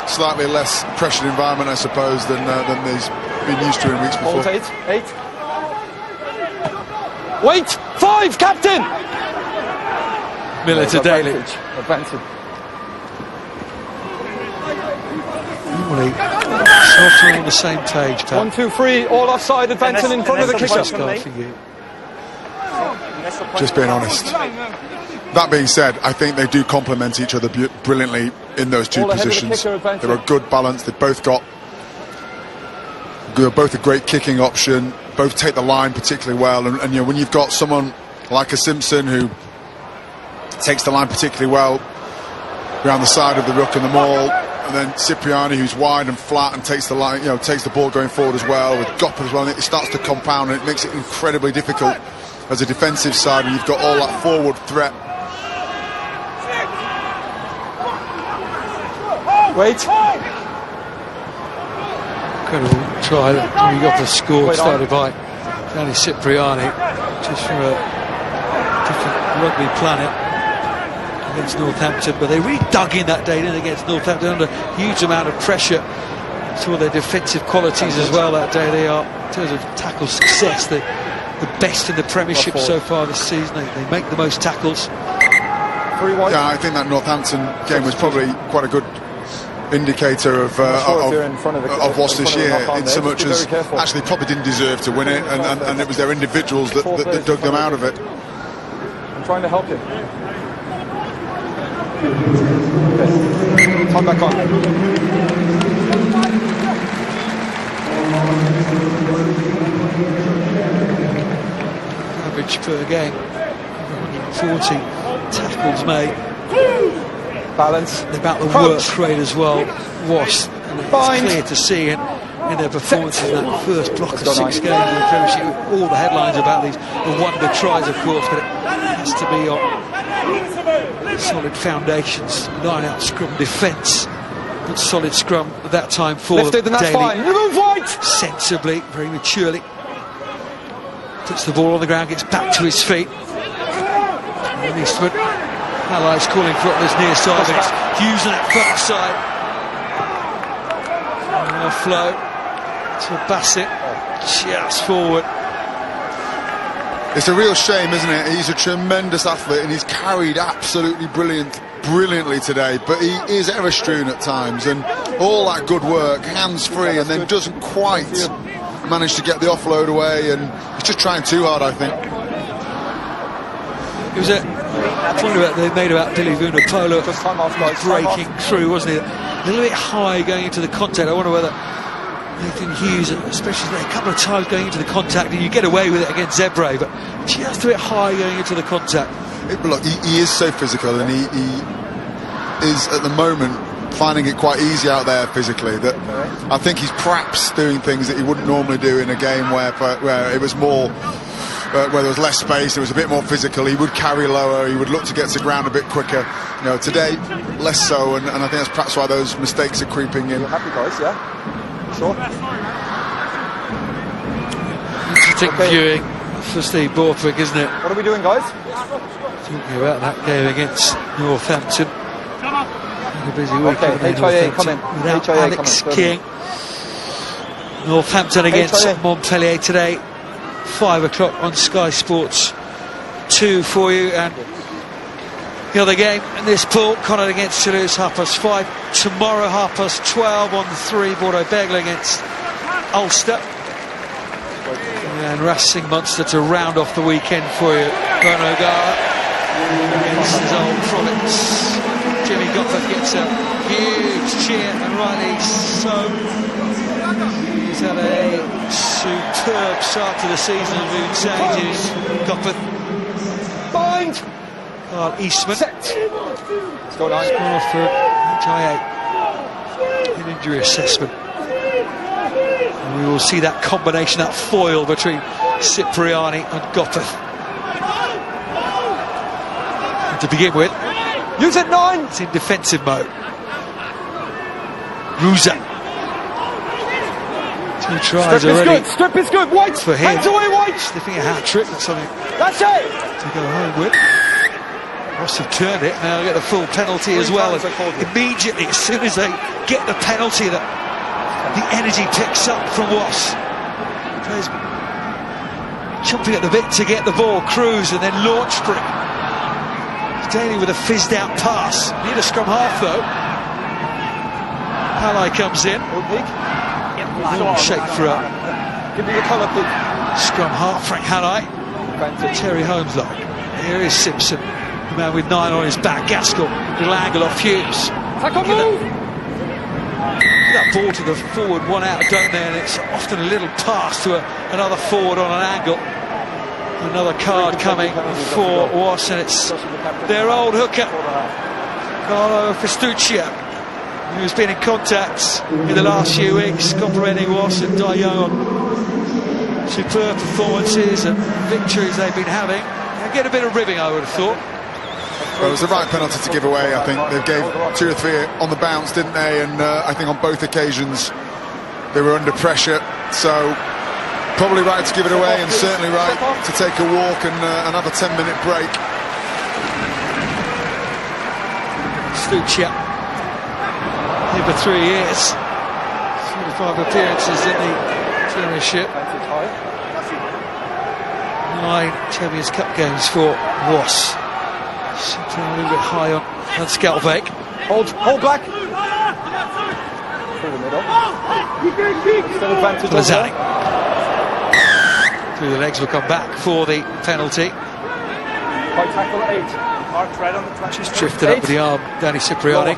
slightly less pressured environment, I suppose, than he's been used to in weeks before. Hold 8. Wait! 5, captain! Miller to Daly. Advantage. Normally, so often on the same page, Pat. 1, 2, 3, all offside, advancing in front of the kicker. Just being honest. That being said, I think they do complement each other brilliantly in those two positions. They're a good balance. They've both got both a great kicking option. Both take the line particularly well. And you know, when you've got someone like a Simpson who takes the line particularly well around the side of the ruck and the maul, and then Cipriani who's wide and flat and takes the line, takes the ball going forward as well, with Gopper as well, and it starts to compound and it makes it incredibly difficult as a defensive side when you've got all that forward threat. Wait. Incredible try that Jimmy Gopper scored, started by Danny Cipriani, just from a different rugby planet against Northampton, but they really dug in that day, didn't they, against Northampton under a huge amount of pressure. Saw their defensive qualities as well that day. They are, in terms of tackle success, the best in the Premiership so far this season. They make the most tackles. Yeah, I think that Northampton game was probably quite a good indicator of Wasps this year, in so much as actually probably didn't deserve to win it, and it was their individuals that dug them out of it. I'm trying to help you. Okay. Time back on. Average per game, 140 tackles made. Balance. About the work rate as well, Wasps. And it's clear to see in their performances in that first block of 6 games in the Premiership. All the headlines about the wonder tries, of course, but it has to be on solid foundations, line-out scrum defence. Good solid scrum at that time for Lifted, and that's Daly. fine. You move wide! Sensibly, very maturely. Puts the ball on the ground, gets back to his feet. And Eastwood. Allies calling for it this near side, but it's Hughes on that far side. And a flow to Bassett, just forward. It's a real shame, isn't it? He's a tremendous athlete and he's carried absolutely brilliantly today, but he is error-strewn at times, and all that good work, hands-free, and then doesn't quite manage to get the offload away, and he's just trying too hard, I think. It was a point they made about Billy Vunipola breaking through, wasn't it? A little bit high going into the contact. I wonder whether Nathan Hughes, especially a couple of times going into the contact, and you get away with it against Zebre, but just a bit high going into the contact. Look, he is so physical, and he is at the moment finding it quite easy out there physically, that I think he's perhaps doing things that he wouldn't normally do in a game where it was more where there was less space, it was a bit more physical. He would carry lower, he would look to get to ground a bit quicker. You know, today, less so, and I think that's perhaps why those mistakes are creeping in. You're happy, guys, yeah? Sure. Interesting viewing for Steve Borthwick, isn't it? What are we doing, guys? Talking about that game against Northampton. A busy week. Okay, HIA coming. Without HIA Alex coming. King. Northampton against Montpellier today. 5 o'clock on Sky Sports 2 for you. And the other game in this pool, Connacht against Toulouse, 5:30. Tomorrow, 12:30 on the 3, Bordeaux-Bègles against Ulster. And Racing Munster to round off the weekend for you. Bernard O'Gara against his old province. Jimmy Goffert gets a huge cheer, and rightly so. He's had a superb start to the season, as we've been saying to Goffert. Bind! Carl Eastman. Let's go now. Score off for HIA. An injury assessment. And we will see that combination, that foil between Cipriani and Goffert. And to begin with, use it 9! it's in defensive mode. Ruza. 2 tries Strip already. is good, Strip is good, White! For him. Hands away, White! Sniffing a hat-trick, that's something That's it! to go home with. Wasps have turned it, now get the full penalty as well. And immediately, as soon as they get the penalty, the energy picks up from Wasps. Players jumping at the bit to get the ball, Cruz, and then launch for it. Daly with a fizzed out pass. Need a scrum half though. Halai comes in. Shake for a Give me the colour, please. scrum half, Frank Halai. Terry Holmes though. Here is Simpson. The man with 9 on his back. Gaskell. Little angle off Hughes. Tackle move! That ball to the forward, one out, don't they? And it's often a little pass to another forward on an angle. Another card coming for Wasps, and it's their old hooker, Carlo Festuccia, who's been in contact in the last few weeks, complimenting Wasps and Di Young on superb performances and victories they've been having. They'll get a bit of ribbing, I would have thought. Well, it was the right penalty to give away. I think they gave 2 or 3 on the bounce, didn't they? And I think on both occasions they were under pressure. So probably right to give it away, and certainly right to take a walk and have a 10-minute break. Stuccia, here for 3 years, 45 appearances in the Premiership, 9 Champions Cup games for Wasps. Something a little bit high on Skelbeck. Hold back! Through the middle. Still advantage. Lazani. Through the legs will come back for the penalty. High tackle 8. Mark right on the track. Just drifted up with the arm, Danny Cipriani.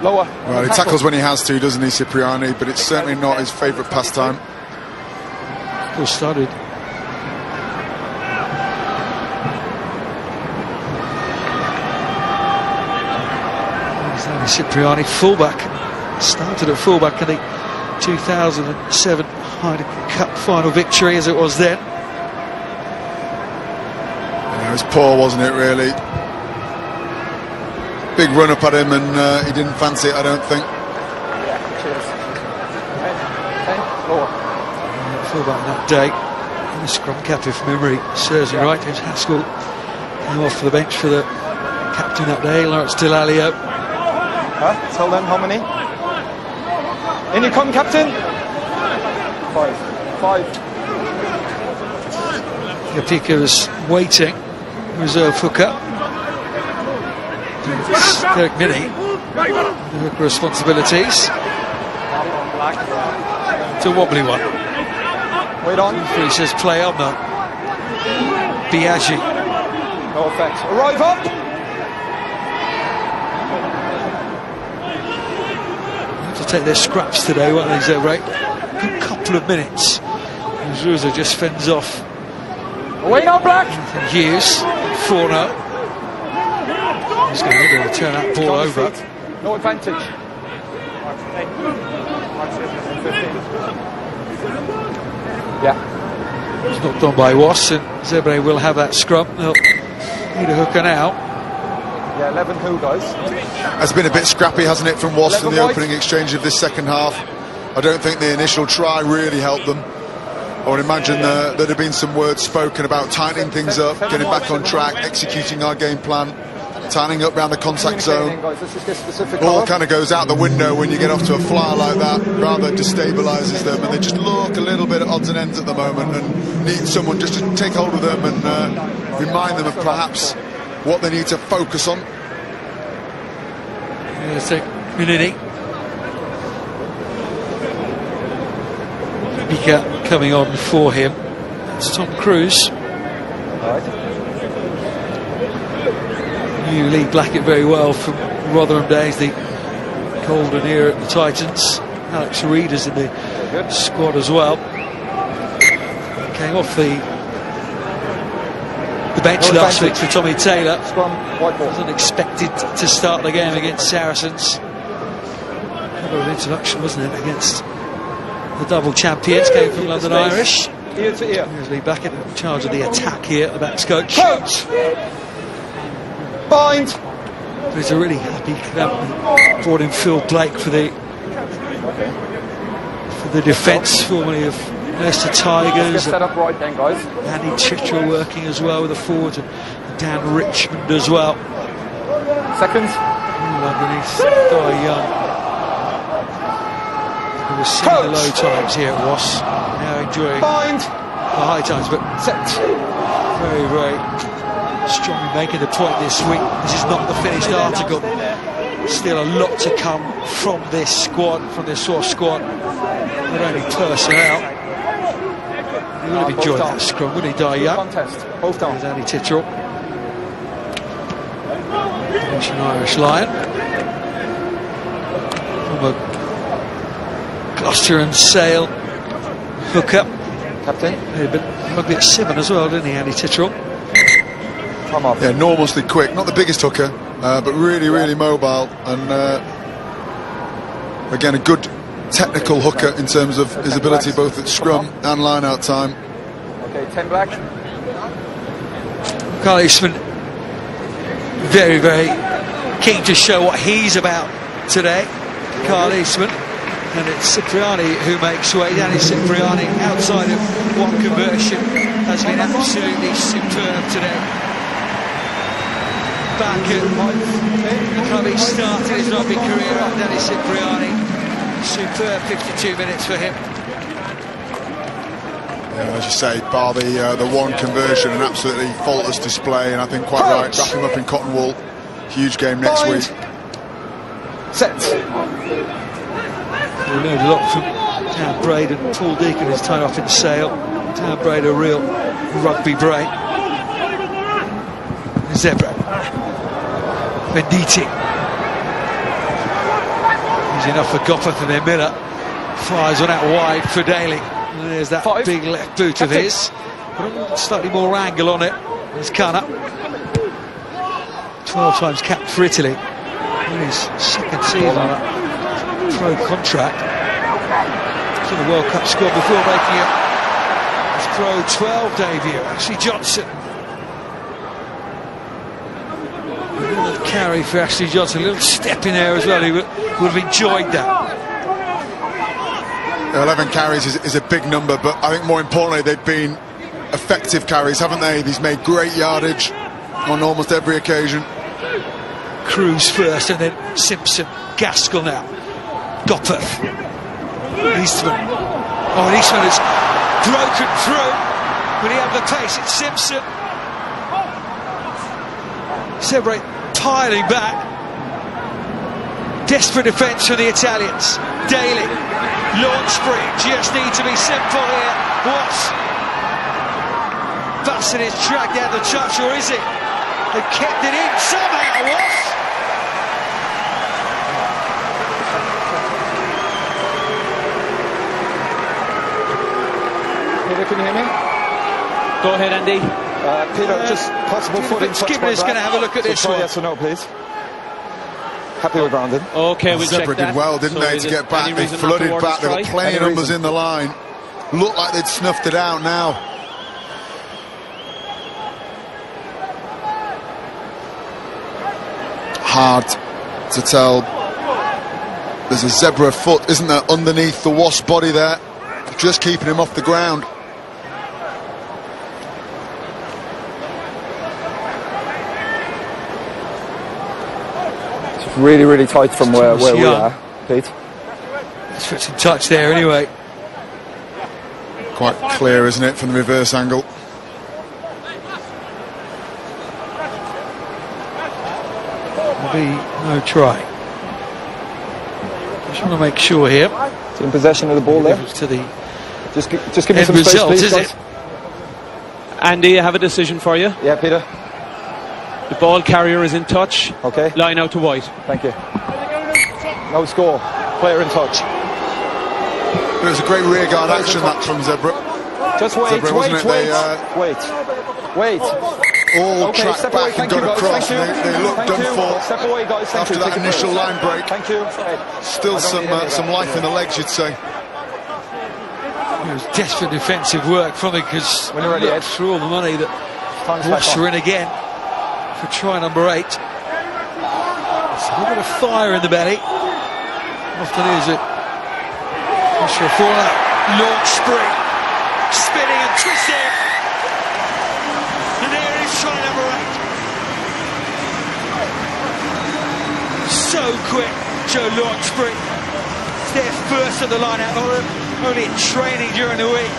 Lower. Well, he tackles when he has to, doesn't he, Cipriani? But it's certainly not his favourite pastime. Well started. Danny Cipriani, fullback. Started at fullback in the 2007 Heineken Cup final victory, as it was then. Yeah, it was poor, wasn't it, really? Big run up at him, and he didn't fancy it, I don't think. Yeah, cheers. 10, lower. Fullback that day. And the scrum captain from memory serves me right. James Haskell came off for the bench for the captain that day, Lawrence Delalio. Tell them how many. In you come, captain. 5. Yapika was waiting. Reserve hooker. It's Derek Minnie. The hooker responsibilities. It's a wobbly one. Wait on. He says play on that. Biaggi. No effect. Arrive up. To take their scraps today, won't they, Zebre? Good couple of minutes. Zuza just fends off. Away now, Black. Hughes, 4-0. He's going to be able to turn that ball over. No advantage. Yeah. It's knocked on by Wasps, and Zebre will have that scrum. They'll need a hooker now. Yeah, 11 who, guys? It's been a bit scrappy, hasn't it, from Wasps in the opening exchange of this second half. I don't think the initial try really helped them. I would imagine there'd have been some words spoken about tightening things up, getting back on track, executing our game plan, tightening up around the contact zone. All kind of goes out the window when you get off to a flyer like that, rather destabilises them, and they just look a little bit at odds and ends at the moment and need someone just to take hold of them and remind them of perhaps what they need to focus on. Minini. Bika coming on for him. It's Tom Cruise. Knew Lee Blackett very well from Rotherham days, the golden era at the Titans. Alex Reed is in the squad as well. Came off the bench last week for Tommy Taylor. Wasn't expected to start the game against Saracens. Couple of introduction, wasn't it, against the double champions, came from London Irish. Here's Lee Blackett in charge of the attack here, the backs coach. Bind! He's a really happy camp. Brought in Phil Blake for the defence, formerly of Leicester Tigers. Set up right then, guys. Andy Chitral working as well with the forwards, and Dan Richmond as well. Seconds. Underneath Guy Young. Who was seeing the low times here at Wasps. Now enjoying the high times, but very, very strongly making the point this week. This is not the finished article. Still a lot to come from this squad, from this Wasps squad. Not only personnel. He would have enjoyed that scrum, wouldn't he, Guy Young? Both down. There's Andy Chitral. He's an Irish Lion. From a Gloucester and Sale hookup. Captain. Rugby at 7 as well, didn't he, Andy Chitral? Yeah, enormously quick. Not the biggest hooker, but really, really mobile. And again, a good technical hooker in terms of his ability both at scrum and line-out time. Okay, 10 black. Carl Eastman, very, very keen to show what he's about today. Carl Eastman. And it's Cipriani who makes way. Danny Cipriani, outside of one conversion, has been absolutely superb today. Back at the club he started his rugby career at, Danny Cipriani. Superb 52 minutes for him. Yeah, as you say, bar the one conversion, an absolutely faultless display, and I think quite right. Wrap him up in cotton wool. Huge game next week. Set. We learned a lot from Dan Braid and Paul Deacon, who's tied off in Sale. Dan Braid, a real rugby brain. Zebre. Venditti. Easy enough for Gopper for their Miller. Fires one out wide for Daly. And there's that big left boot of his. Slightly more angle on it. There's Cunner. 12 times capped for Italy. In his second season on a pro contract. He's in the World Cup squad before making his pro 12 debut. Ashley Johnson. A little carry for Ashley Johnson, a little step in there as well. He would have enjoyed that. 11 carries is a big number, but I think more importantly they've been effective carries, haven't they? He's made great yardage on almost every occasion. Cruz first, and then Simpson. Gaskell now. Gopper. Eastman. Oh, and Eastman has broken through. Will he have the pace? It's Simpson. Zebre piling back. Desperate defence for the Italians. Daly. Launch spree. Just need to be simple here. Wasps. Bassett is dragged out the touch, or is it? They've kept it in somehow, Wasps. Can you hear me? Go ahead, Andy. Peter, just possible footing. Skipper's going to have a look at this one. Yes or no, please. Happy with grounded. Okay, we'll check Zebre that. did well, didn't they, to get back? They flooded back. There were plenty of numbers in the line. Looked like they'd snuffed it out now. hard to tell. There's a zebra foot, isn't there, underneath the Wasp body there, just keeping him off the ground. It's really, really tight from where we are, Pete. He's put some touch there anyway. Quite clear, isn't it, from the reverse angle? There'll be no try. Just want to make sure here. It's in possession of the ball there. To the just give me some space, result, please, is guys. it? Andy, I have a decision for you. Yeah, Peter. The ball carrier is in touch. Okay. Line out to White. Thank you. No score. Player in touch. It was a great rearguard action that from Zebre. Just wait, Zebre, wait. All Okay, tracked step back away, and thank got you, guys, across. thank you. They looked Thank done you. for Step away, guys, thank after you. that Take a initial break. line break. Thank you. Still some life in the legs, you'd say. It was desperate defensive work from him because When you're ready, Ed. through all the money that Wasps are in again for try number 8. It's a little bit of fire in the belly. Often is it. For a fallout. Launch spring. Spinning and twisting. And there is try number 8. So quick, Joe Launchbury. It's their first at the line out, only in training during the week.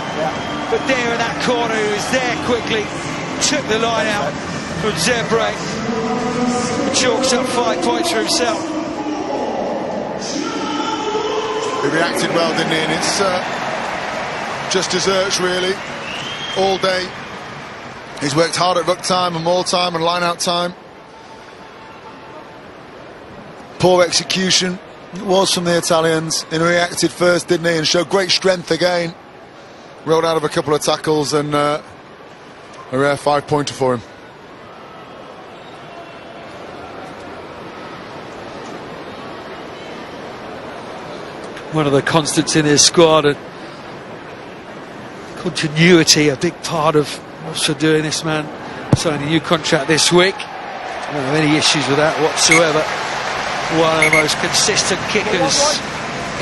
But there in that corner, he was there quickly, took the line out from Zebre. Chalks up 5 points for himself. He reacted well, didn't he? And it's just desserts, really, all day. He's worked hard at ruck time and maul time and line out time. Poor execution it was from the Italians. He reacted first, didn't he, and showed great strength again. Rolled out of a couple of tackles and a rare 5-pointer for him. One of the constants in his squad, and continuity, a big part of also doing this man. Signed a new contract this week. I don't have any issues with that whatsoever. One of the most consistent kickers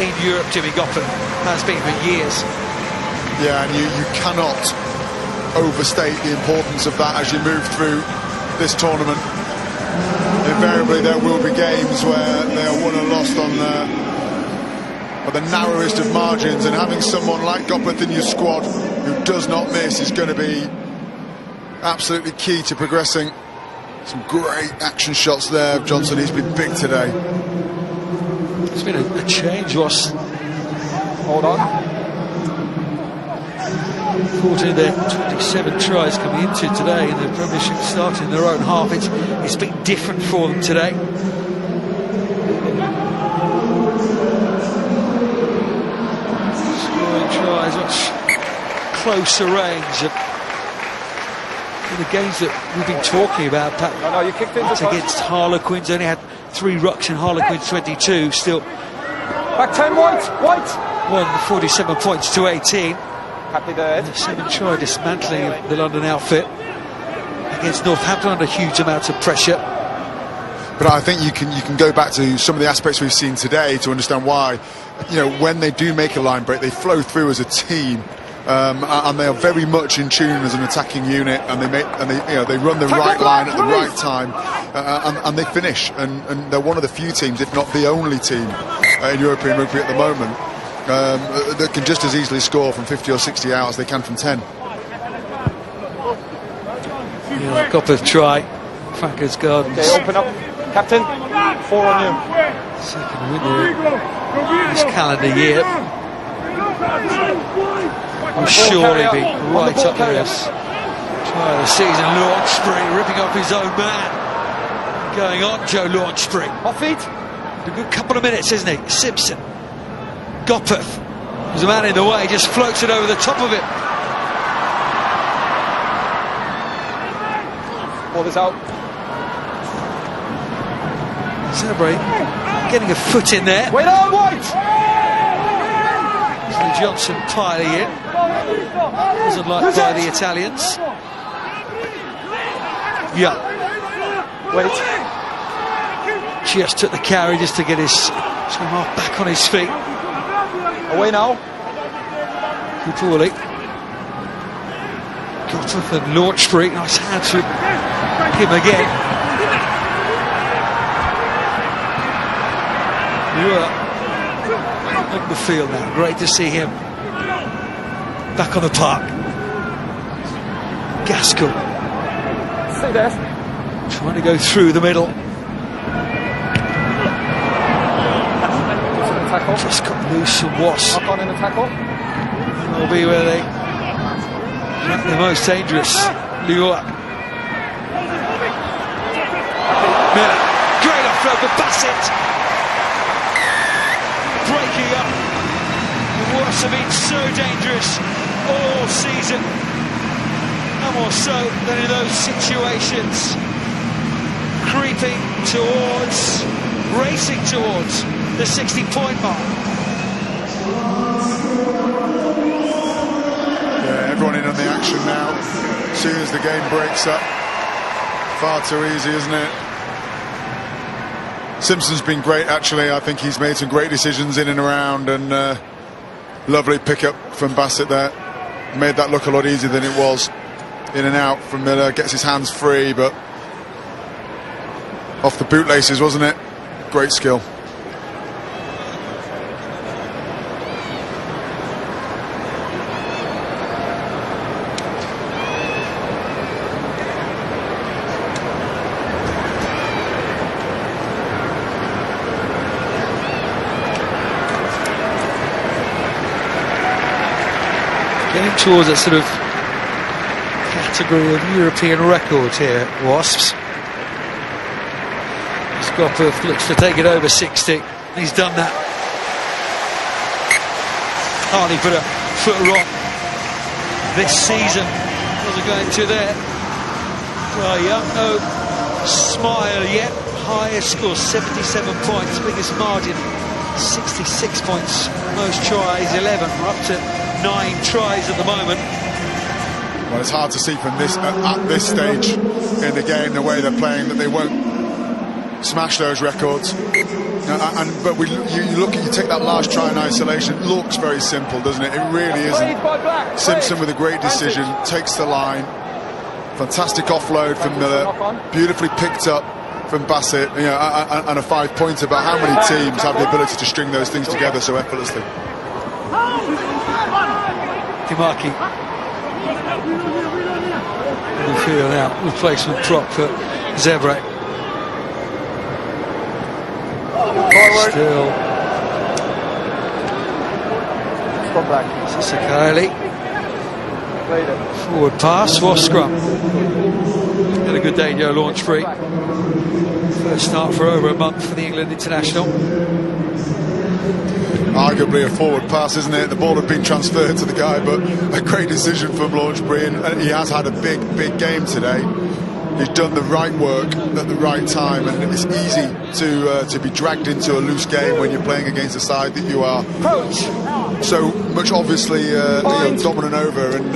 in Europe, Jimmy Goffin, has been for years. Yeah, and you cannot overstate the importance of that as you move through this tournament. Invariably there will be games where they are won and lost on the narrowest of margins, and having someone like Goppeth in your squad who does not miss is going to be absolutely key to progressing. Some great action shots there of Johnson. He's been big today. It's been a change, Ross. Hold on. 14 there, 27 tries coming into today in the Premiership, starting in their own half. It's been different for them today. Scoring tries, much closer range. In the games that we've been talking about, Pat, You kicked into against Harlequins, only had 3 rucks in Harlequins 22, still Back 10, White. won 47 points to 18. Happy there, Ed. 7-try dismantling of the London outfit against Northampton under huge amounts of pressure. But I think you can go back to some of the aspects we've seen today to understand why, you know, when they do make a line break, they flow through as a team. And they are very much in tune as an attacking unit, and they run the right line at the right time, and they finish. And they're one of the few teams, if not the only team, in European rugby at the moment that can just as easily score from 50 or 60 out as they can from 10. Yeah, Goppeth try. Franco's garden. Okay, open up, Captain. 4 on you. Second winner this calendar year. Will surely be right up there as try of the season. Launchbury ripping up his own man. Going on, Joe Launchbury. Off feet. A good couple of minutes, isn't he? Simpson. Goppeth. There's a man in the way, just floats it over the top of it. Ball is out. Zebre getting a foot in there. Wait on, White! Johnson piling in. Wasn't liked by the Italians. Yeah. Wait. just took the carry just to get his half back on his feet. Away now. Kupuli got up and launched for it. Nice hand to him again. On the field now. Great to see him back on the park. Gaskell Stay there. trying to go through the middle. Just got loose from Wasps. Up on in the tackle. Will be where they make the most dangerous. Lior. Miller. Great offload for Bassett. Breaking up. The Wasps have been so dangerous all season. No more so than in those situations. Creeping towards, racing towards the 60-point mark. Yeah, everyone in on the action now. As soon as the game breaks up. Far too easy, isn't it? Simpson's been great, actually. I think he's made some great decisions in and around, and lovely pickup from Bassett there. Made that look a lot easier than it was. In and out from Miller, gets his hands free, but off the bootlaces, wasn't it? Great skill. Getting towards a sort of category of European records here, Wasps. Skopov looks to take it over 60. He's done that. Hardly put a foot wrong this season. Wasn't going to there. Well, young, no smile yet. Highest score, 77 points. Biggest margin, 66 points. Most tries, 11. We're up to 9 tries at the moment. Well, it's hard to see from this at this stage in the game, the way they're playing, that they won't smash those records. But you take that last try in isolation. It looks very simple, doesn't it? It really isn't. Simpson with a great decision, takes the line. Fantastic offload from Miller, beautifully picked up from Bassett, and a 5-pointer. But how many teams have the ability to string those things together so effortlessly? Dimaki. Midfield now, replacement prop for Zebre. Still Sakali. Forward pass, Wasp scrum. Had a good day, Joe launch free. First start for over a month for the England international. Arguably a forward pass, isn't it? The ball had been transferred to the guy, but a great decision from Launchbury, and he has had a big game today. He's done the right work at the right time, and it's easy to be dragged into a loose game when you're playing against a side that you are so much obviously dominant over, and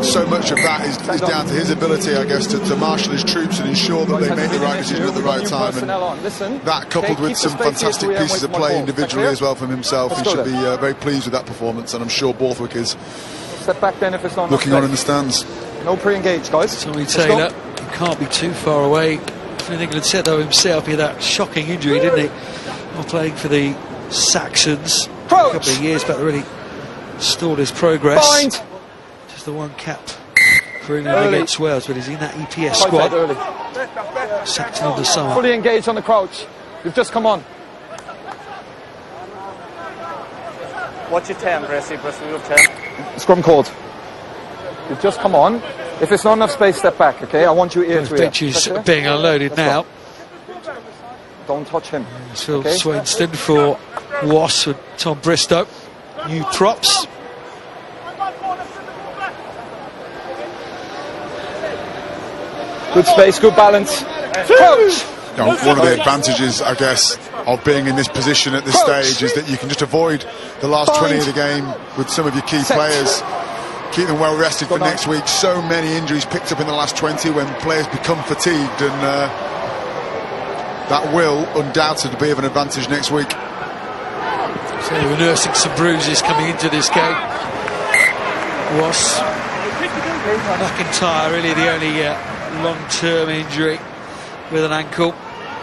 so much of that is down to his ability, I guess, to marshal his troops and ensure that they make the right decision at the right time. And that, coupled with some fantastic pieces of play individually as well from himself, he should be very pleased with that performance, and I'm sure Borthwick is looking on in the stands. No pre-engage, guys. Tommy Taylor, he can't be too far away. England said though himself, he had that shocking injury, didn't he? While playing for the Saxons a couple of years back, really stalled his progress. Bind. Just the one cap for England against Wales, but he's in that EPS squad. Saxon of the summer. Fully engaged on the crouch. You've just come on. Watch your turn, Bressy, your turn. Scrum code. You've just come on. If it's not enough space, step back, okay? I want you ear to ear. Benches being unloaded now. Don't touch him. Phil Swainston for Wasps with Tom Bristow. New props. Good space, good balance. Coach! One of the advantages, I guess, of being in this position at this stage is that you can just avoid the last 20 of the game with some of your key players. Keep them well rested for next week. So many injuries picked up in the last 20 when players become fatigued, and that will undoubtedly be of an advantage next week. So they were nursing some bruises coming into this game. Wasps. McIntyre really the only long-term injury with an ankle.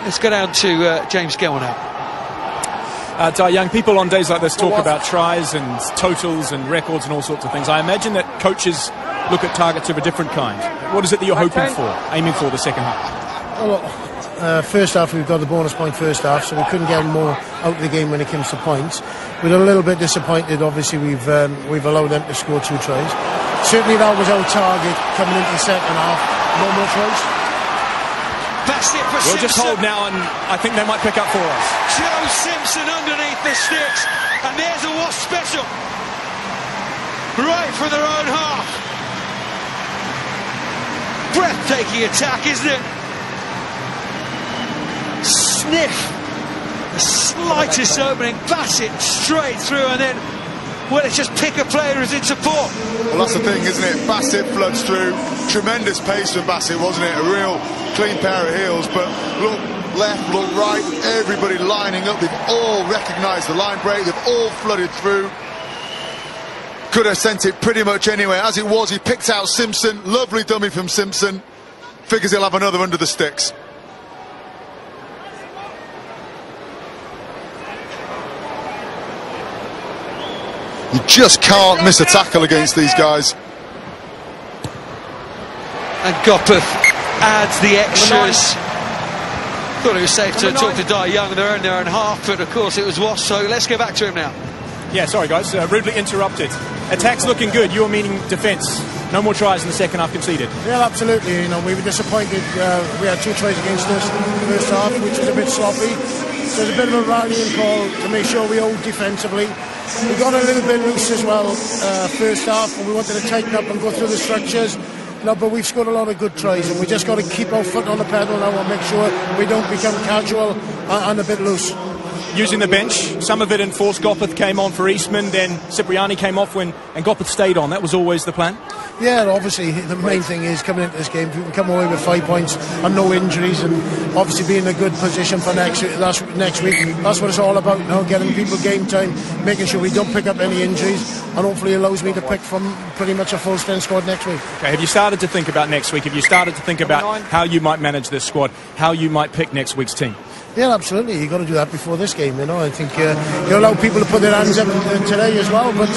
Let's go down to James Gell now. Di Young, people on days like this talk about tries and totals and records and all sorts of things. I imagine that coaches look at targets of a different kind. What is it that you're hoping for, aiming for the second half? Well, first half we've got the bonus point first half, so we couldn't get more out of the game when it comes to points. We're a little bit disappointed. Obviously, we've allowed them to score 2 tries. Certainly, that was our target coming into the second half. No more tries. Bassett for We'll Simpson. just hold now, and I think they might pick up for us. Joe Simpson underneath the sticks, and there's a Wasp special. Right from their own half. Breathtaking attack, isn't it? Sniff. The slightest opening, Bassett straight through, and then, well, it's just pick a player who's in support. Well, that's the thing, isn't it? Bassett floods through. Tremendous pace from Bassett, wasn't it? A real clean pair of heels, but look left, look right, everybody lining up. They've all recognised the line break. They've all flooded through. Could have sent it pretty much anywhere. As it was, he picked out Simpson. Lovely dummy from Simpson. Figures he'll have another under the sticks. You just can't miss a tackle against these guys. And Gopeth adds the extras. Thought it was safe to talk to Di Young. They're in their own half, but of course it was Wasps, so let's go back to him now. Yeah, sorry guys, rudely interrupted. Attack's looking good, you're meaning defence. No more tries in the second half conceded. Yeah, absolutely. You know, we were disappointed. We had 2 tries against us in the first half, which was a bit sloppy. So there's a bit of a rallying call to make sure we hold defensively. We got a little bit loose as well first half, and we wanted to tighten up and go through the structures. No, but we've scored a lot of good tries, and we just got to keep our foot on the pedal now and make sure we don't become casual and a bit loose. Using the bench, some of it enforced. Gopeth came on for Eastman, then Cipriani came off and Gopeth stayed on. That was always the plan? Yeah, obviously the main thing is coming into this game, if we can come away with 5 points and no injuries, and obviously be in a good position for next week. That's what it's all about, you know, getting people game time, making sure we don't pick up any injuries, and hopefully allows me to pick from pretty much a full strength squad next week. Okay, have you started to think about next week? Have you started to think about how you might manage this squad, how you might pick next week's team? Yeah, absolutely. You've got to do that before this game, you know. I think you allow people to put their hands up today as well, but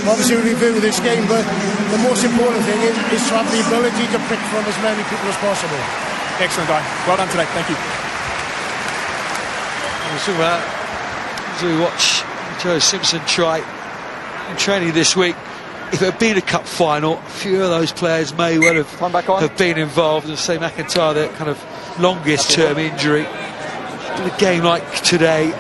obviously we review this game, but the most important thing is to have the ability to pick from as many people as possible. Excellent, Di. Well done today. Thank you. As we watch Joe Simpson try in training this week, if it had been a cup final, a few of those players may well have been involved. As say McIntyre, their kind of longest term injury. In a game like today,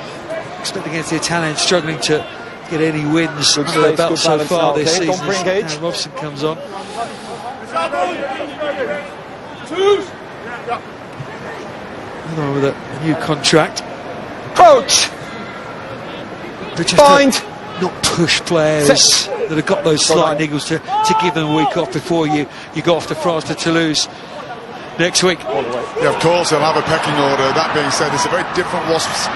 especially against the Italians, struggling to get any wins under their belt so far this season. Now Robson comes on. Another one with a new contract. Coach! Find! Not push players that have got those slight niggles to give them a week off before you go off to France to Toulouse next week. Yeah, of course, they'll have a pecking order. That being said, it's a very different Wasps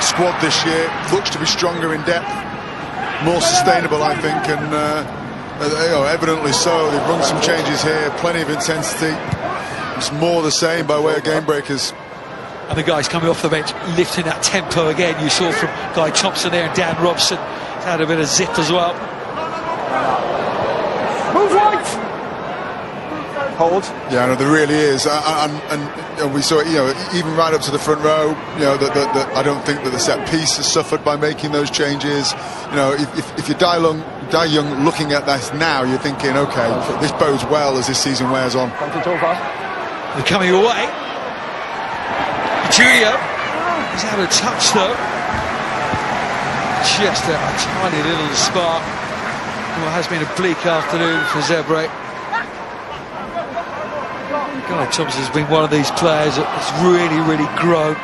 squad this year. Looks to be stronger in depth, more sustainable, I think, and evidently so. They've run some changes here, plenty of intensity. It's more the same by way of game breakers. And the guys coming off the bench, lifting that tempo again. You saw from Guy Thompson there, and Dan Robson had a bit of zip as well. Move right! Hold. Yeah, no, there really is, and we saw it, you know, even right up to the front row. You know, that I don't think that the set piece has suffered by making those changes. You know, if you're Di Young looking at this now, you're thinking, okay, this bodes well as this season wears on. They're coming away. Julio, he's had a touch though. Just a tiny little spark. What has been a bleak afternoon for Zebre. Guy Thompson has been one of these players that's really grown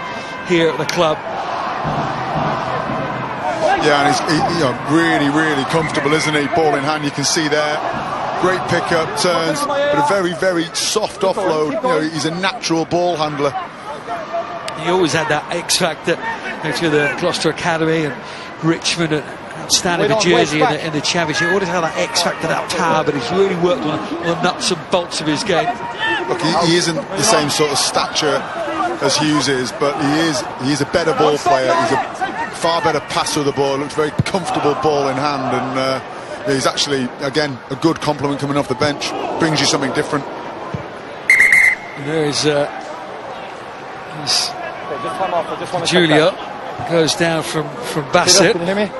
here at the club. Yeah, and he's really comfortable, isn't he? Ball in hand, you can see there. Great pick-up, turns, but a very soft offload. You know, he's a natural ball handler. He always had that X factor through the Gloucester Academy and Richmond, and outstanding for Jersey in the Championship. He always had that X factor, that power, but he's really worked on the nuts and bolts of his game. Look, he isn't the same sort of stature as Hughes is, but he is a better ball player. He's a far better passer of the ball. Looks very comfortable ball in hand, and he's actually, again, a good compliment coming off the bench. Brings you something different. And there is Julia goes down from Bassett. Can you hear me?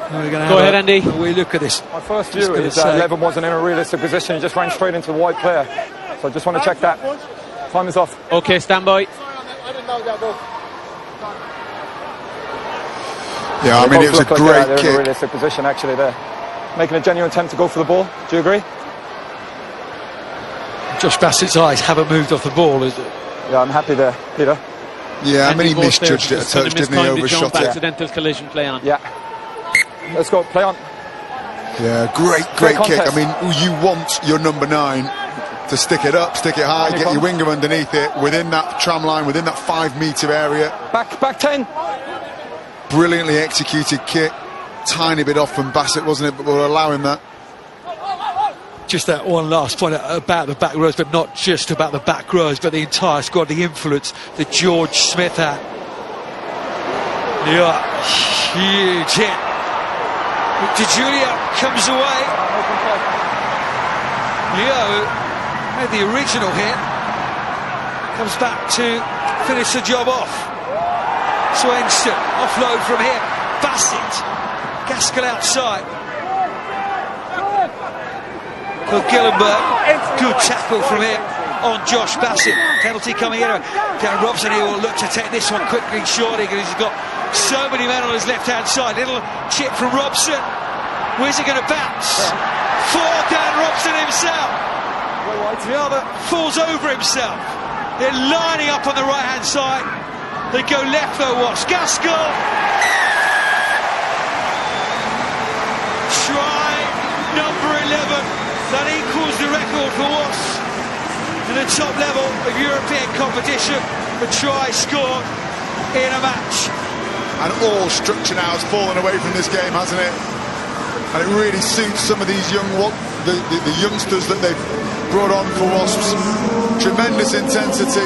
Go ahead, Andy. We look at this. My first view is that Levin wasn't in a realistic position. He just ran straight into the white player. So I just want to check that. Time is off. Okay, stand by. Yeah, I mean, it was a great they're kick. in a realistic position, actually, there. Making a genuine attempt to go for the ball. Do you agree? Josh Bassett's eyes haven't moved off the ball, is it? Yeah, I'm happy there, Peter. Yeah, I mean, he misjudged it a touch, didn't he? Overshot it. Accidental collision, play on. Yeah. Let's go, play on. Yeah, great kick. I mean, you want your number 9 to stick it up, stick it high, get your winger underneath it, within that tram line, within that 5-metre area. Back 10. Brilliantly executed kick. Tiny bit off from Bassett, wasn't it? But we'll allow him that. Just that one last point about the back rows, but not just about the back rows, but the entire squad, the influence that George Smith had. Yeah, huge hit. DeJulia comes away. Leo made the original hit. Comes back to finish the job off. Swenston, offload from here. Bassett. Gaskell outside. For Gillenberg, good tackle from here on Josh Bassett. Penalty coming in. Darren Robson here will look to take this one quickly and shortly because he's got so many men on his left-hand side. Little chip from Robson. Where's he going to bounce? For Dan Robson himself. The other falls over himself. They're lining up on the right-hand side. They go left though, Wasps. Gaskell. Try number 11. That equals the record for Wasps in the top level of European competition for tries scored in a match. And all structure now has fallen away from this game, hasn't it? And it really suits some of these the youngsters that they've brought on for Wasps. Tremendous intensity.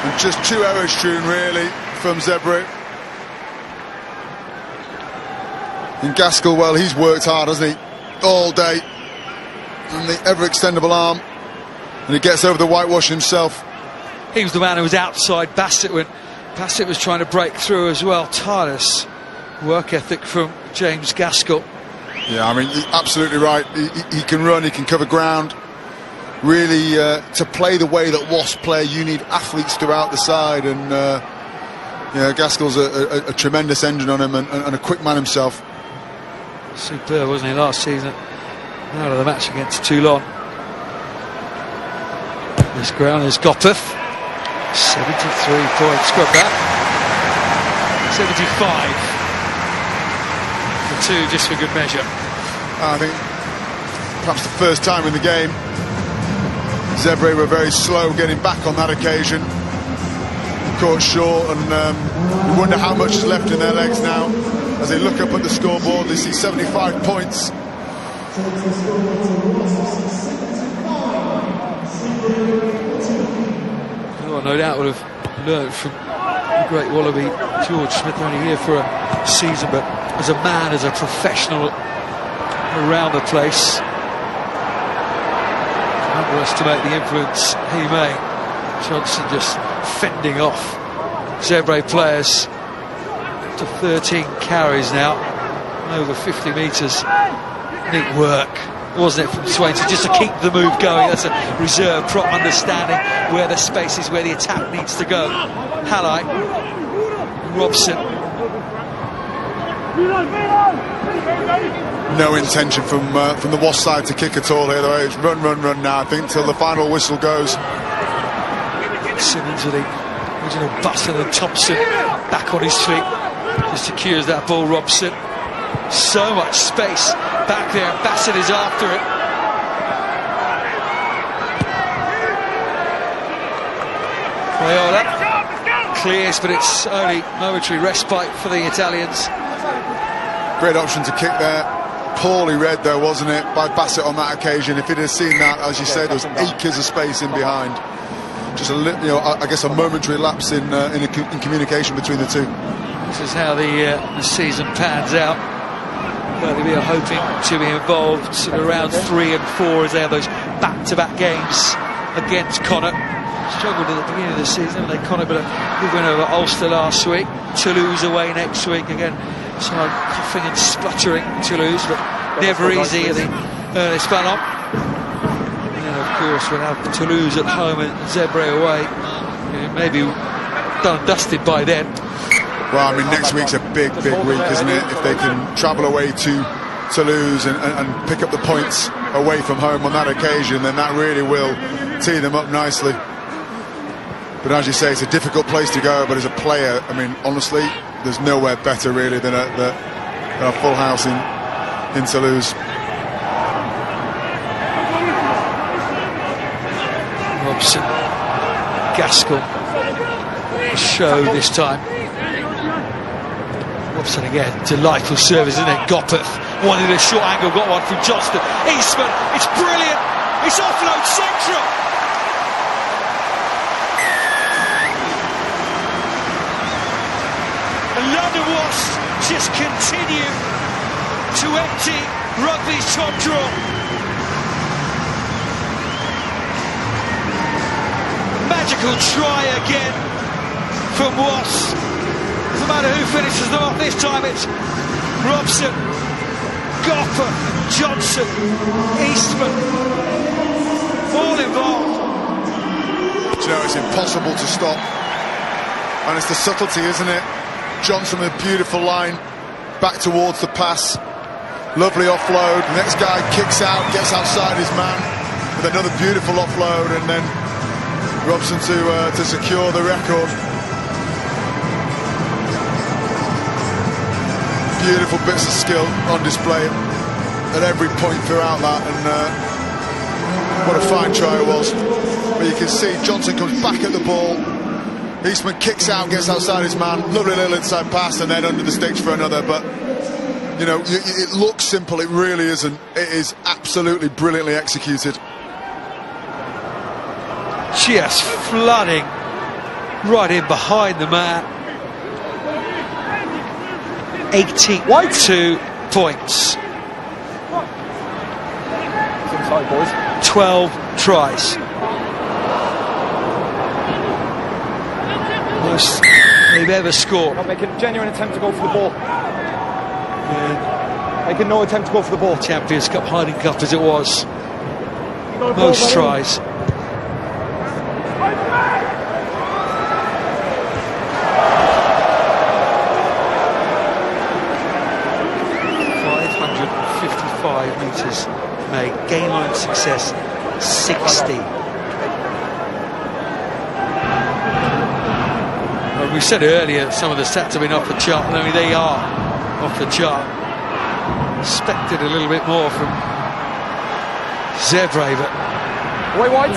And just 2 errors, Troon, really, from Zebre. And Gaskell, well, he's worked hard, hasn't he? All day. And the ever-extendable arm. And he gets over the whitewash himself. He was the man who was outside Bassett when Bassett was trying to break through as well. Tireless work ethic from James Gaskell. Yeah, I mean, absolutely right. He can run, he can cover ground. Really, to play the way that Wasps play, you need athletes throughout the side. And yeah, Gaskell's a tremendous engine on him and a quick man himself. Superb, wasn't he, last season? Out of the match against Toulon. This ground is Gopeth. 73 points. Scrub that. 75. For 2, just for good measure. I think perhaps the first time in the game, Zebre were very slow getting back on that occasion. Caught short, and we wonder how much is left in their legs now. As they look up at the scoreboard, they see 75 points. Well, no doubt would have learned from the great Wallaby George Smith, only here for a season, but as a man, as a professional around the place, don't underestimate the influence he made. Johnson just fending off Zebre players to 13 carries now, over 50 metres. Neat work, wasn't it, from Swainson, just to keep the move going. That's a reserve prop, understanding where the space is, where the attack needs to go. Halley, Robson. No intention from the Wasp side to kick at all here, though. It's run now, I think, till the final whistle goes. Simmons with the original Button and Thompson back on his feet. Just secures that ball, Robson. So much space back there, and Bassett is after it. Raiola clears, but it's only momentary respite for the Italians. Great option to kick there. Poorly read though, wasn't it, by Bassett on that occasion. If he'd have seen that, as you say, there was acres of space in behind. Just a little, I guess a momentary lapse in communication between the two. This is how the season pans out. We are hoping to be involved sort of around 3 and 4 as they have those back-to-back games against Connacht. Struggled at the beginning of the season. They Connacht, but a good win over Ulster last week. Toulouse away next week again. Someone coughing and spluttering Toulouse, but never easy at the Ernest Fallon. And then of course we'll have Toulouse at home and Zebre away. Maybe done and dusted by then. Well, I mean, next week's a big week, isn't it? If they can travel away to Toulouse and pick up the points away from home on that occasion, then that really will tee them up nicely. But as you say, it's a difficult place to go, but as a player, I mean, honestly, there's nowhere better really than a full house in Toulouse. Robson, Gaskell, the show this time. Robson again, delightful service, isn't it? Gopeth wanted a short angle, got one from Johnston. Eastman, it's brilliant. It's offload central. And London Wasps just continue to empty rugby's top drawer. Magical try again from Wasps. Doesn't matter who finishes them off this time. It's Robson, Gopper, Johnson, Eastman, all involved. You know, it's impossible to stop, and it's the subtlety, isn't it? Johnson with a beautiful line back towards the pass, lovely offload. The next guy kicks out, gets outside his man with another beautiful offload, and then Robson to secure the record. Beautiful bits of skill on display at every point throughout that, and what a fine try it was. But you can see Johnson comes back at the ball, Eastman kicks out, gets outside his man, lovely little inside pass, and then under the sticks for another. But you know, it looks simple, it really isn't. It is absolutely brilliantly executed. Just flooding right in behind the man. 82 points. Inside, boys. 12 tries. Most they've ever scored. Not making a genuine attempt to go for the ball. Making no attempt to go for the ball. Champions Cup hiding cup as it was. Most tries. Metres made, gain line success 60. Well, we said earlier some of the stats have been off the chart. I mean, they are off the chart. Expected a little bit more from Zebre, but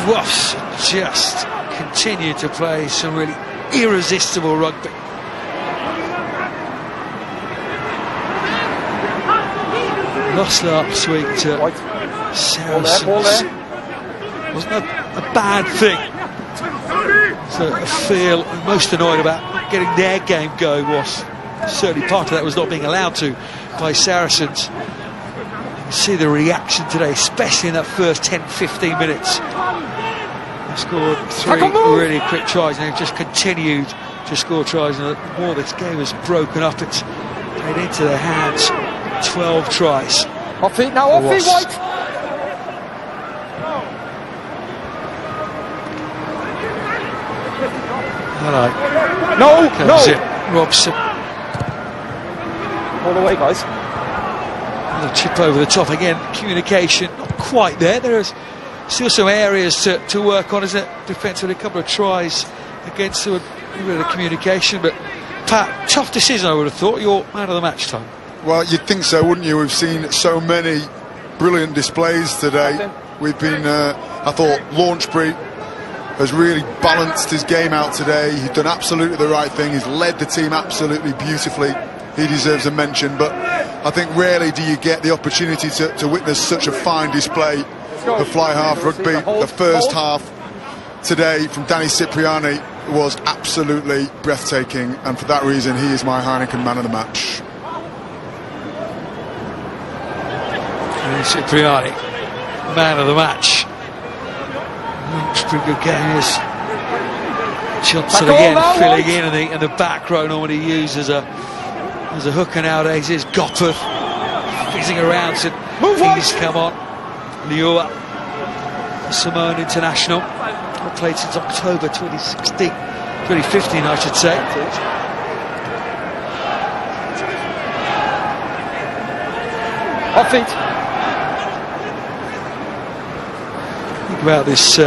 Wasps just continue to play some really irresistible rugby. Lost last week to Saracens. Wasn't a bad thing. So I feel most annoyed about getting their game going was certainly part of that was not being allowed to by Saracens. You can see the reaction today, especially in that first 10-15 minutes. They scored 3 really quick tries, and they've just continued to score tries. And the more this game has broken up, it's played into their hands. 12 tries. Off feet now, off feet, White! Hello. No, Comes in Robson. All the way, guys. Another chip over the top again. Communication not quite there. There's still some areas to work on, isn't it? Defensively, a couple of tries against a bit of communication, but Pat, tough decision I would have thought. You're man of the match time. Well, you'd think so, wouldn't you? We've seen so many brilliant displays today. We've been, I thought, Launchbury has really balanced his game out today. He's done absolutely the right thing. He's led the team absolutely beautifully. He deserves a mention, but I think rarely do you get the opportunity to witness such a fine display of fly half rugby. The first half today from Danny Cipriani was absolutely breathtaking, and for that reason he is my Heineken man of the match. Cipriani, man of the match. It's a pretty good game. Is Johnson again filling in the back row, normally used as a hooker nowadays. Is Gopperth fizzing around to please come on. Liua, Samoan international, not played since October 2015 I should say. Off feet. Think about this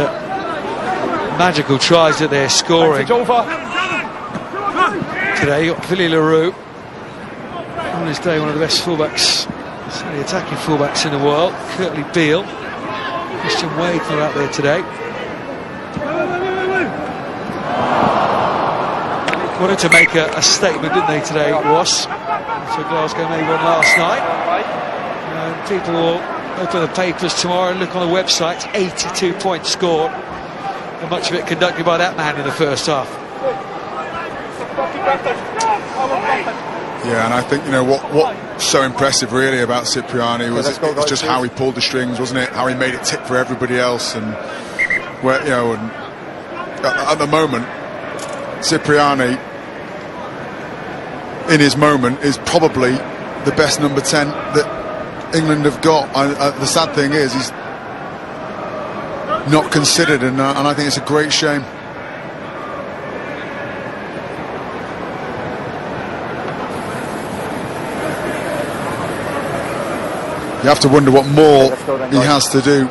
magical tries that they're scoring today. You got Philly LaRue on his day, one of the best fullbacks, certainly attacking fullbacks in the world. Curtly Beale, Christian Wade are out there today. Wanted to make a statement, didn't they, today, Wasps? So Glasgow made one last night. People will open the papers tomorrow and look on the website. 82 points scored, and much of it conducted by that man in the first half. Yeah, and I think, you know, what's so impressive really about Cipriani was it's just how he pulled the strings, wasn't it? How he made it tick for everybody else, and where, you know, and at the moment, Cipriani in his moment is probably the best number 10 that England have got. The sad thing is he's not considered, and I think it's a great shame. You have to wonder what more he has to do.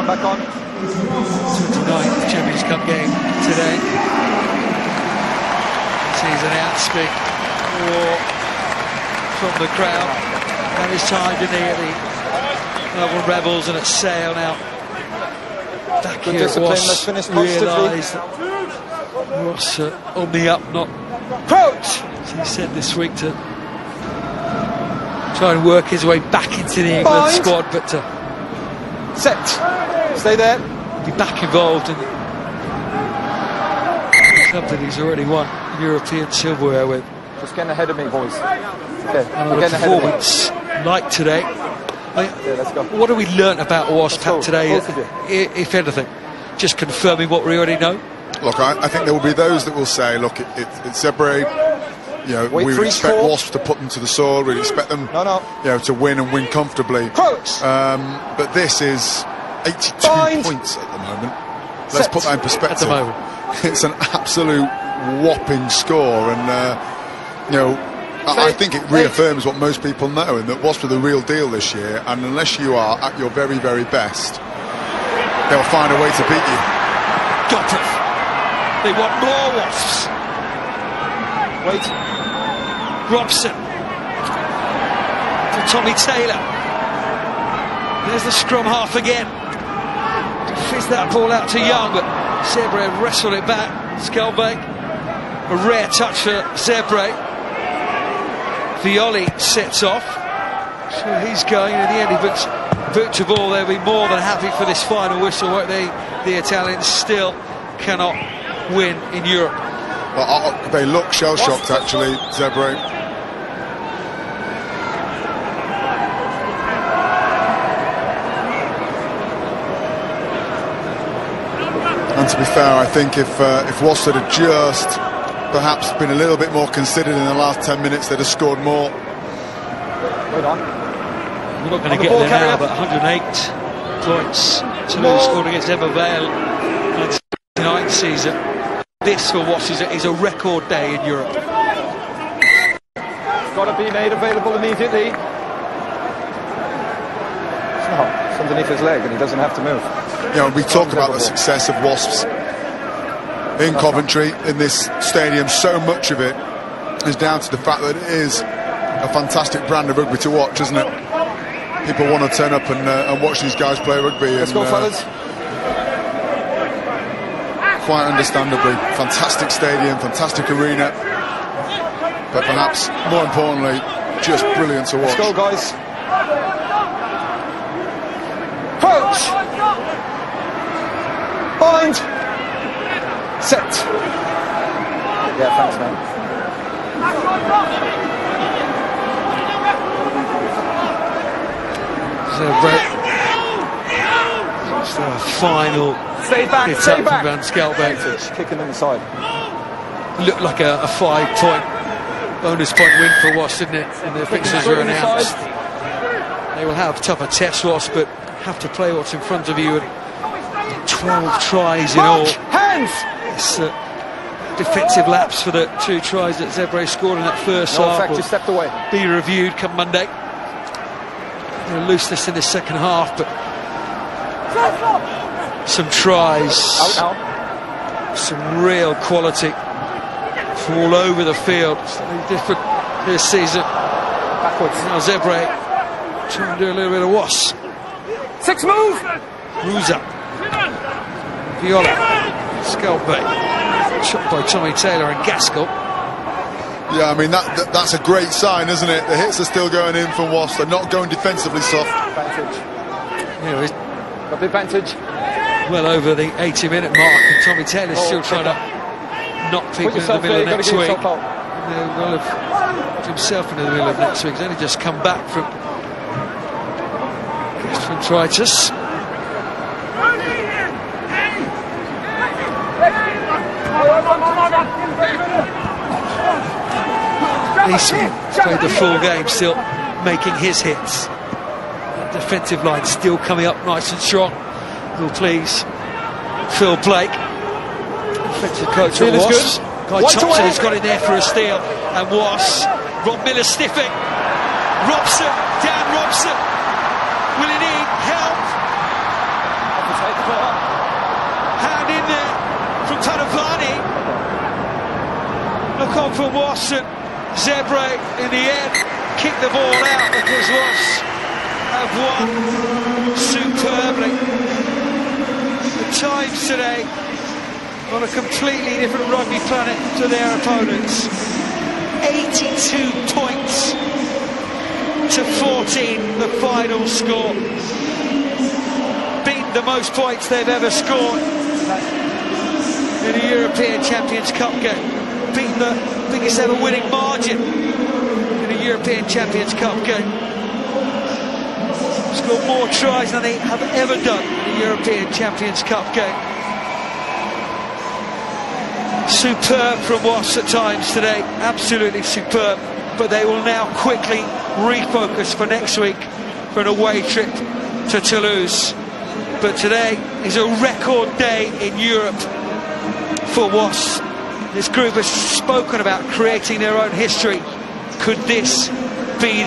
Back on. 29th Champions Cup game today. Sees an outspig from the crowd. And it's time, didn't he, at the Melbourne Rebels and at Sale now. Back here at Wasps, realised that Ross on the up, not approach. As he said this week, to try and work his way back into the England squad, but set. Stay there. Be back involved in something he's already won European silverware with. Just getting ahead of me, boys. Okay, and a performance like today. Let's go. What have we learnt about Wasps today, if anything? Just confirming what we already know? Look, I think there will be those that will say, look, it's Zebre. You know, we would expect Wasps to put them to the sword. We'd expect them, you know, to win and win comfortably. But this is 82 points at the moment. Let's put that in perspective. At the moment, it's an absolute whopping score, and you know, I think it reaffirms what most people know, and that Wasps are the real deal this year. And unless you are at your very, very best, they'll find a way to beat you. Got it. They want more Wasps. Wait. Robson to Tommy Taylor. There's the scrum half again. Fizz that ball out to Young, but Zebre wrestled it back. Skelbeck, a rare touch for Zebre. Violi sets off. So he's going in the end. He boots a ball. They'll be more than happy for this final whistle. The Italians still cannot win in Europe. Well, they look shell-shocked, actually, Zebre. And to be fair, I think if Wasps had just perhaps been a little bit more considered in the last 10 minutes, they'd have scored more. Wait on. We're not going to get there now, but 108 points to lose, scored against Emma Vale in the 99th season. This for Wasps is a record day in Europe. It's got to be made available immediately. No, it's underneath his leg and he doesn't have to move. You know, we talk about the success of Wasps in Coventry, in this stadium. So much of it is down to the fact that it is a fantastic brand of rugby to watch, isn't it? people want to turn up and watch these guys play rugby. Let's go, fellas. Quite understandably, fantastic stadium, fantastic arena, but perhaps more importantly, just brilliant to watch. Let's go, guys. Approach. Bind. Set. Yeah, thanks, man. Just a final. Stay back, stay back. Van Skelbeck. Kicking inside. Looked like a 5-point bonus point win for Wasps, didn't it? And the fixtures were announced. They will have tougher tests, Wasps, but have to play what's in front of you. 12 tries in all. Hands! It's defensive lapse for the 2 tries that Zebre scored in that first half. Effect, you stepped away. Be reviewed come Monday. They'll looseness in the second half, but some tries, some real quality from all over the field. Something different this season. Backwards. Now Zebre trying to do a little bit of Wasps. 6 move! Ruza. Viola. Skelbeck. Shot by Tommy Taylor and Gaskell. Yeah, I mean, that's a great sign, isn't it? The hits are still going in from Wasps. They're not going defensively soft. Advantage. Yeah, got the advantage. Well over the 80-minute mark, and Tommy Taylor's still trying to knock people in the middle of next week. Will have put himself into the middle of next week. He's only just come back from gastroenteritis. Eastman played the full game, still making his hits. That defensive line still coming up nice and strong. Will please Phil Blake, defensive coach of Wasps. Guy Thompson's got in there for a steal, and Wasps. Rob Miller sniffing. Robson, Dan Robson. Will he need help? Hand in there from Tanavani. Look on for Wasps. Zebre in the end kick the ball out because Wasps have won superbly. The Times today on a completely different rugby planet to their opponents. 82 points to 14, the final score. Beat the most points they've ever scored in a European Champions Cup game. Beat the biggest ever winning margin in a European Champions Cup game. Scored more tries than they have ever done in a European Champions Cup game. Superb from Wasps at times today, absolutely superb. But they will now quickly refocus for next week for an away trip to Toulouse. But today is a record day in Europe for Wasps. This group has spoken about creating their own history. Could this be